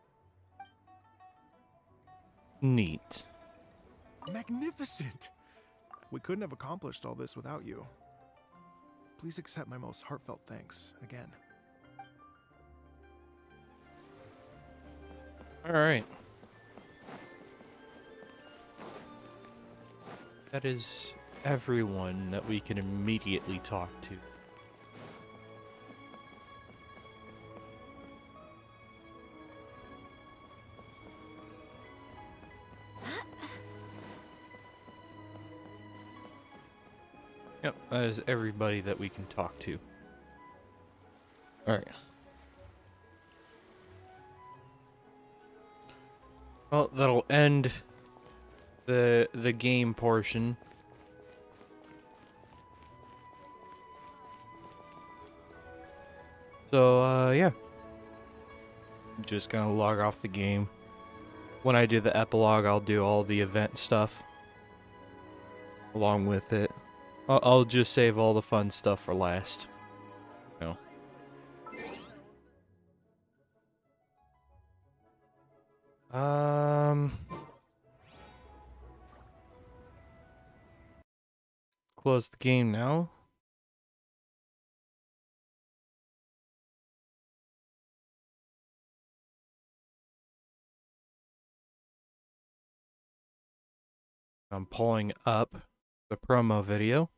Neat. Magnificent! We couldn't have accomplished all this without you. Please accept my most heartfelt thanks again. All right. That is everyone that we can immediately talk to. Yep, that is everybody that we can talk to. Alright. Well, that'll end the game portion. So, yeah. Just gonna log off the game. When I do the epilogue, I'll do all the event stuff along with it. I'll just save all the fun stuff for last. You know. Close the game now. I'm pulling up the promo video.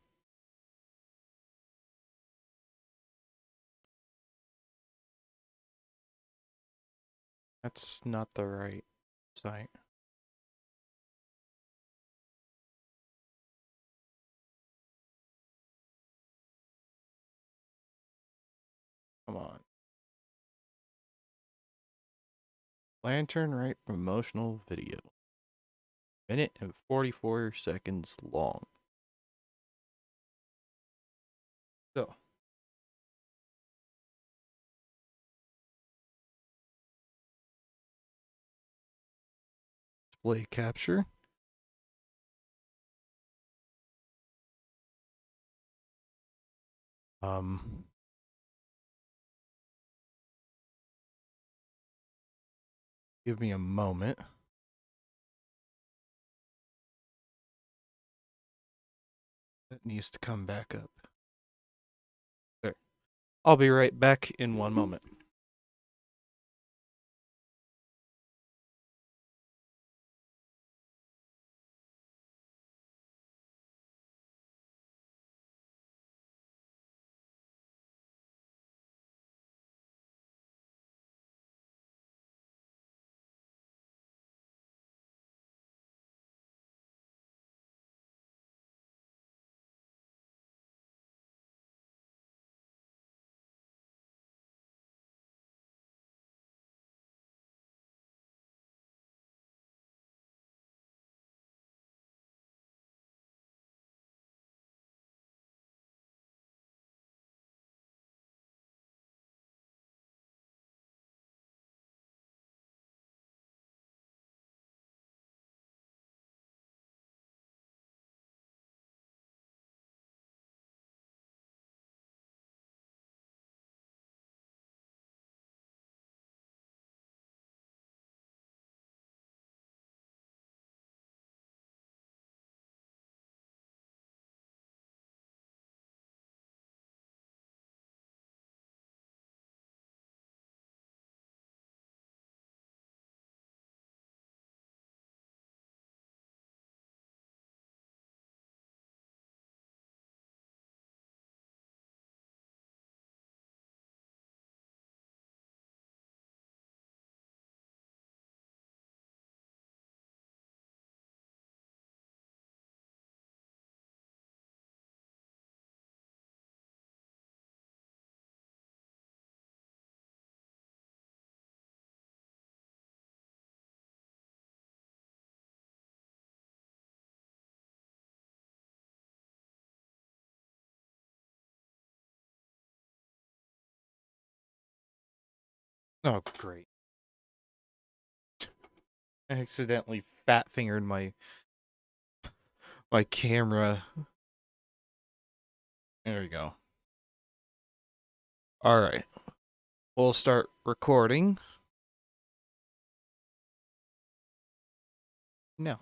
That's not the right site. Come on. Lantern Rite promotional video. Minute and 44 seconds long. So. Display capture. Give me a moment. That needs to come back up. There. I'll be right back in one moment. Oh, great. I accidentally fat fingered my camera. There we go. All right. We'll start recording. No.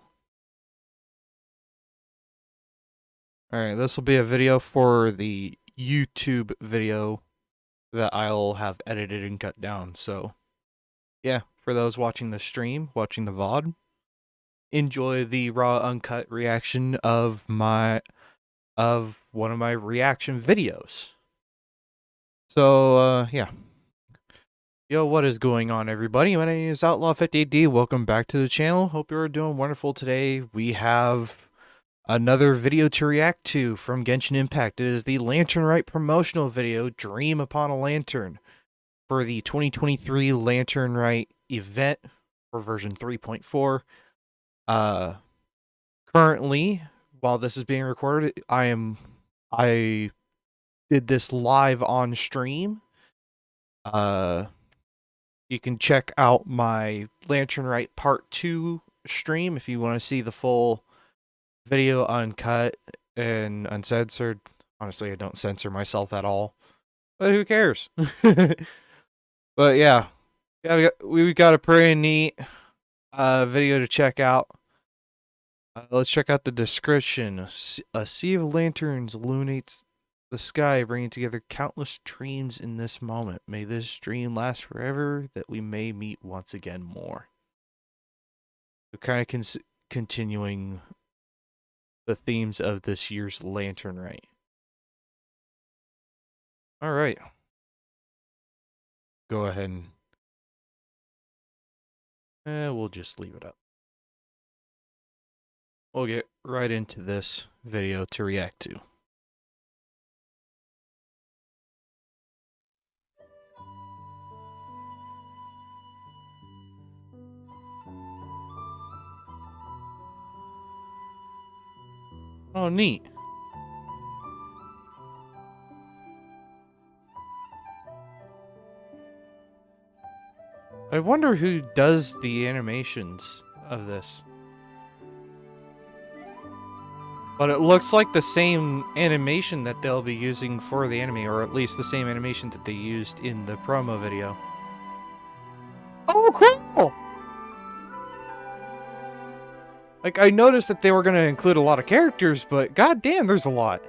All right, this will be a video for the YouTube video that I'll have edited and cut down. So, yeah, for those watching the stream, watching the VOD, enjoy the raw uncut reaction of one of my reaction videos. So, yeah. Yo, what is going on, everybody? My name is Outlaw58D. Welcome back to the channel. Hope you're doing wonderful today. We have another video to react to from Genshin Impact. It is the Lantern Rite promotional video, Dream Upon a Lantern, for the 2023 Lantern Rite event for version 3.4. Currently, while this is being recorded, I did this live on stream. You can check out my Lantern Rite Part 2 stream if you want to see the full video uncut and uncensored. Honestly, I don't censor myself at all, but who cares? But yeah, we got a pretty neat video to check out. Let's check out the description. A sea of lanterns illuminates the sky, bringing together countless dreams in this moment. May this dream last forever, that we may meet once again more. So kind of continuing the themes of this year's Lantern Rite. All right. Go ahead and we'll just leave it up. We'll get right into this video to react to. Oh, neat. I wonder who does the animations of this. But it looks like the same animation that they'll be using for the anime, or at least the same animation that they used in the promo video. Oh, cool! Like, I noticed that they were going to include a lot of characters, but goddamn, there's a lot.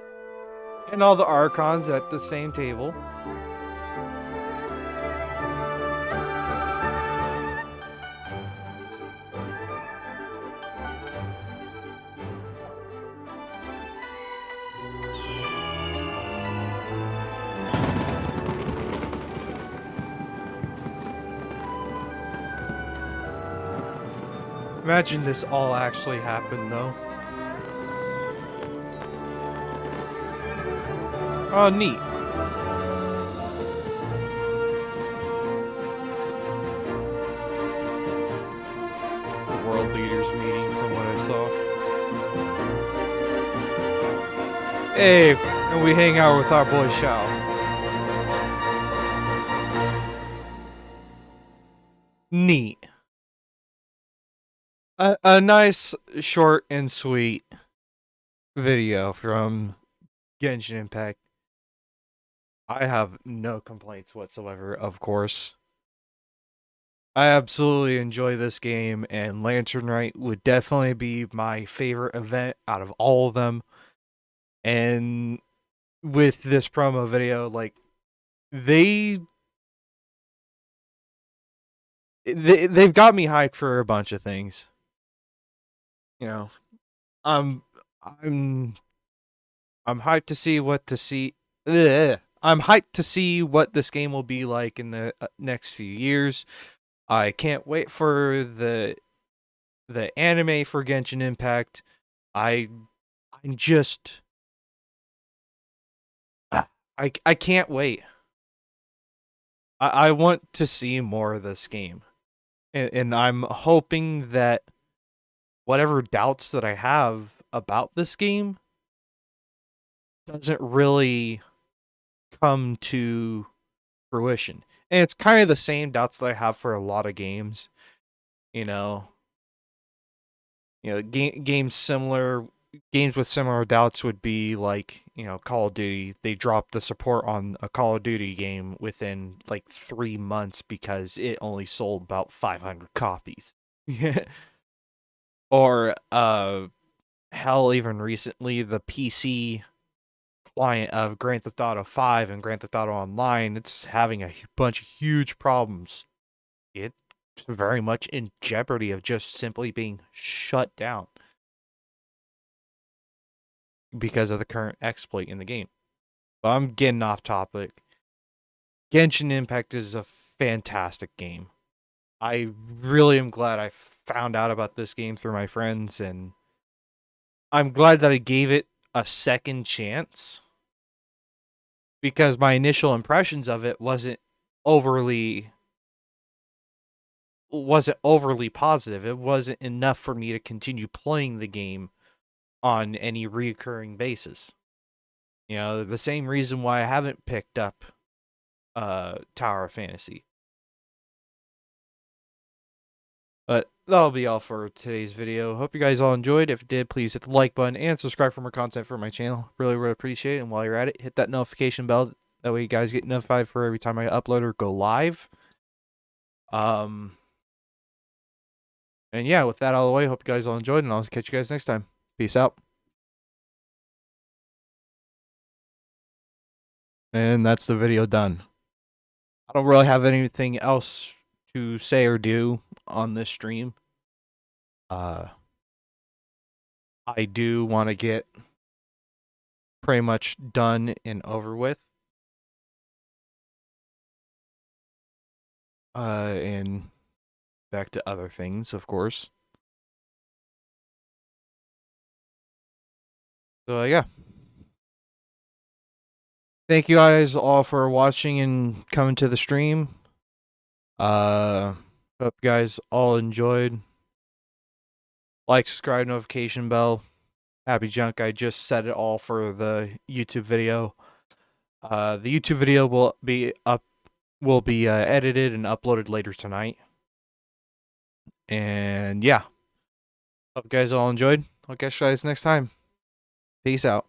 And all the Archons at the same table. Imagine this all actually happened, though. Oh, neat. The world leaders meeting, from what I saw. Hey, and we hang out with our boy Shao. Neat. A nice, short, and sweet video from Genshin Impact. I have no complaints whatsoever, of course. I absolutely enjoy this game, and Lantern Rite would definitely be my favorite event out of all of them. And with this promo video, like, they've got me hyped for a bunch of things. You know, I'm hyped to see what to see. I'm hyped to see what this game will be like in the next few years. I can't wait for the anime for Genshin Impact. I'm just I can't wait. I want to see more of this game. And I'm hoping that whatever doubts that I have about this game doesn't really come to fruition. And it's kind of the same doubts that I have for a lot of games. You know, games with similar doubts would be like, Call of Duty. They dropped the support on a Call of Duty game within like 3 months because it only sold about 500 copies. Or hell, even recently, the PC client of Grand Theft Auto 5 and Grand Theft Auto Online, it's having a bunch of huge problems. It's very much in jeopardy of just simply being shut down because of the current exploit in the game. But I'm getting off topic. Genshin Impact is a fantastic game. I really am glad I found out about this game through my friends, and I'm glad that I gave it a second chance, because my initial impressions of it wasn't overly positive. It wasn't enough for me to continue playing the game on any recurring basis. The same reason why I haven't picked up Tower of Fantasy. But that'll be all for today's video. Hope you guys all enjoyed. If you did, please hit the like button and subscribe for more content for my channel. Really, really appreciate it. And while you're at it, hit that notification bell. That way you guys get notified for every time I upload or go live. And yeah, with that out of the way, hope you guys all enjoyed, and I'll catch you guys next time. Peace out. And that's the video done. I don't really have anything else to say or do on this stream. I do want to get pretty much done and over with. And back to other things, of course. So yeah. Thank you guys all for watching and coming to the stream. Hope you guys all enjoyed. Like, subscribe, notification bell. Happy junk. I just set it all for the YouTube video. The YouTube video will be edited and uploaded later tonight. And yeah. Hope you guys all enjoyed. I'll catch you guys next time. Peace out.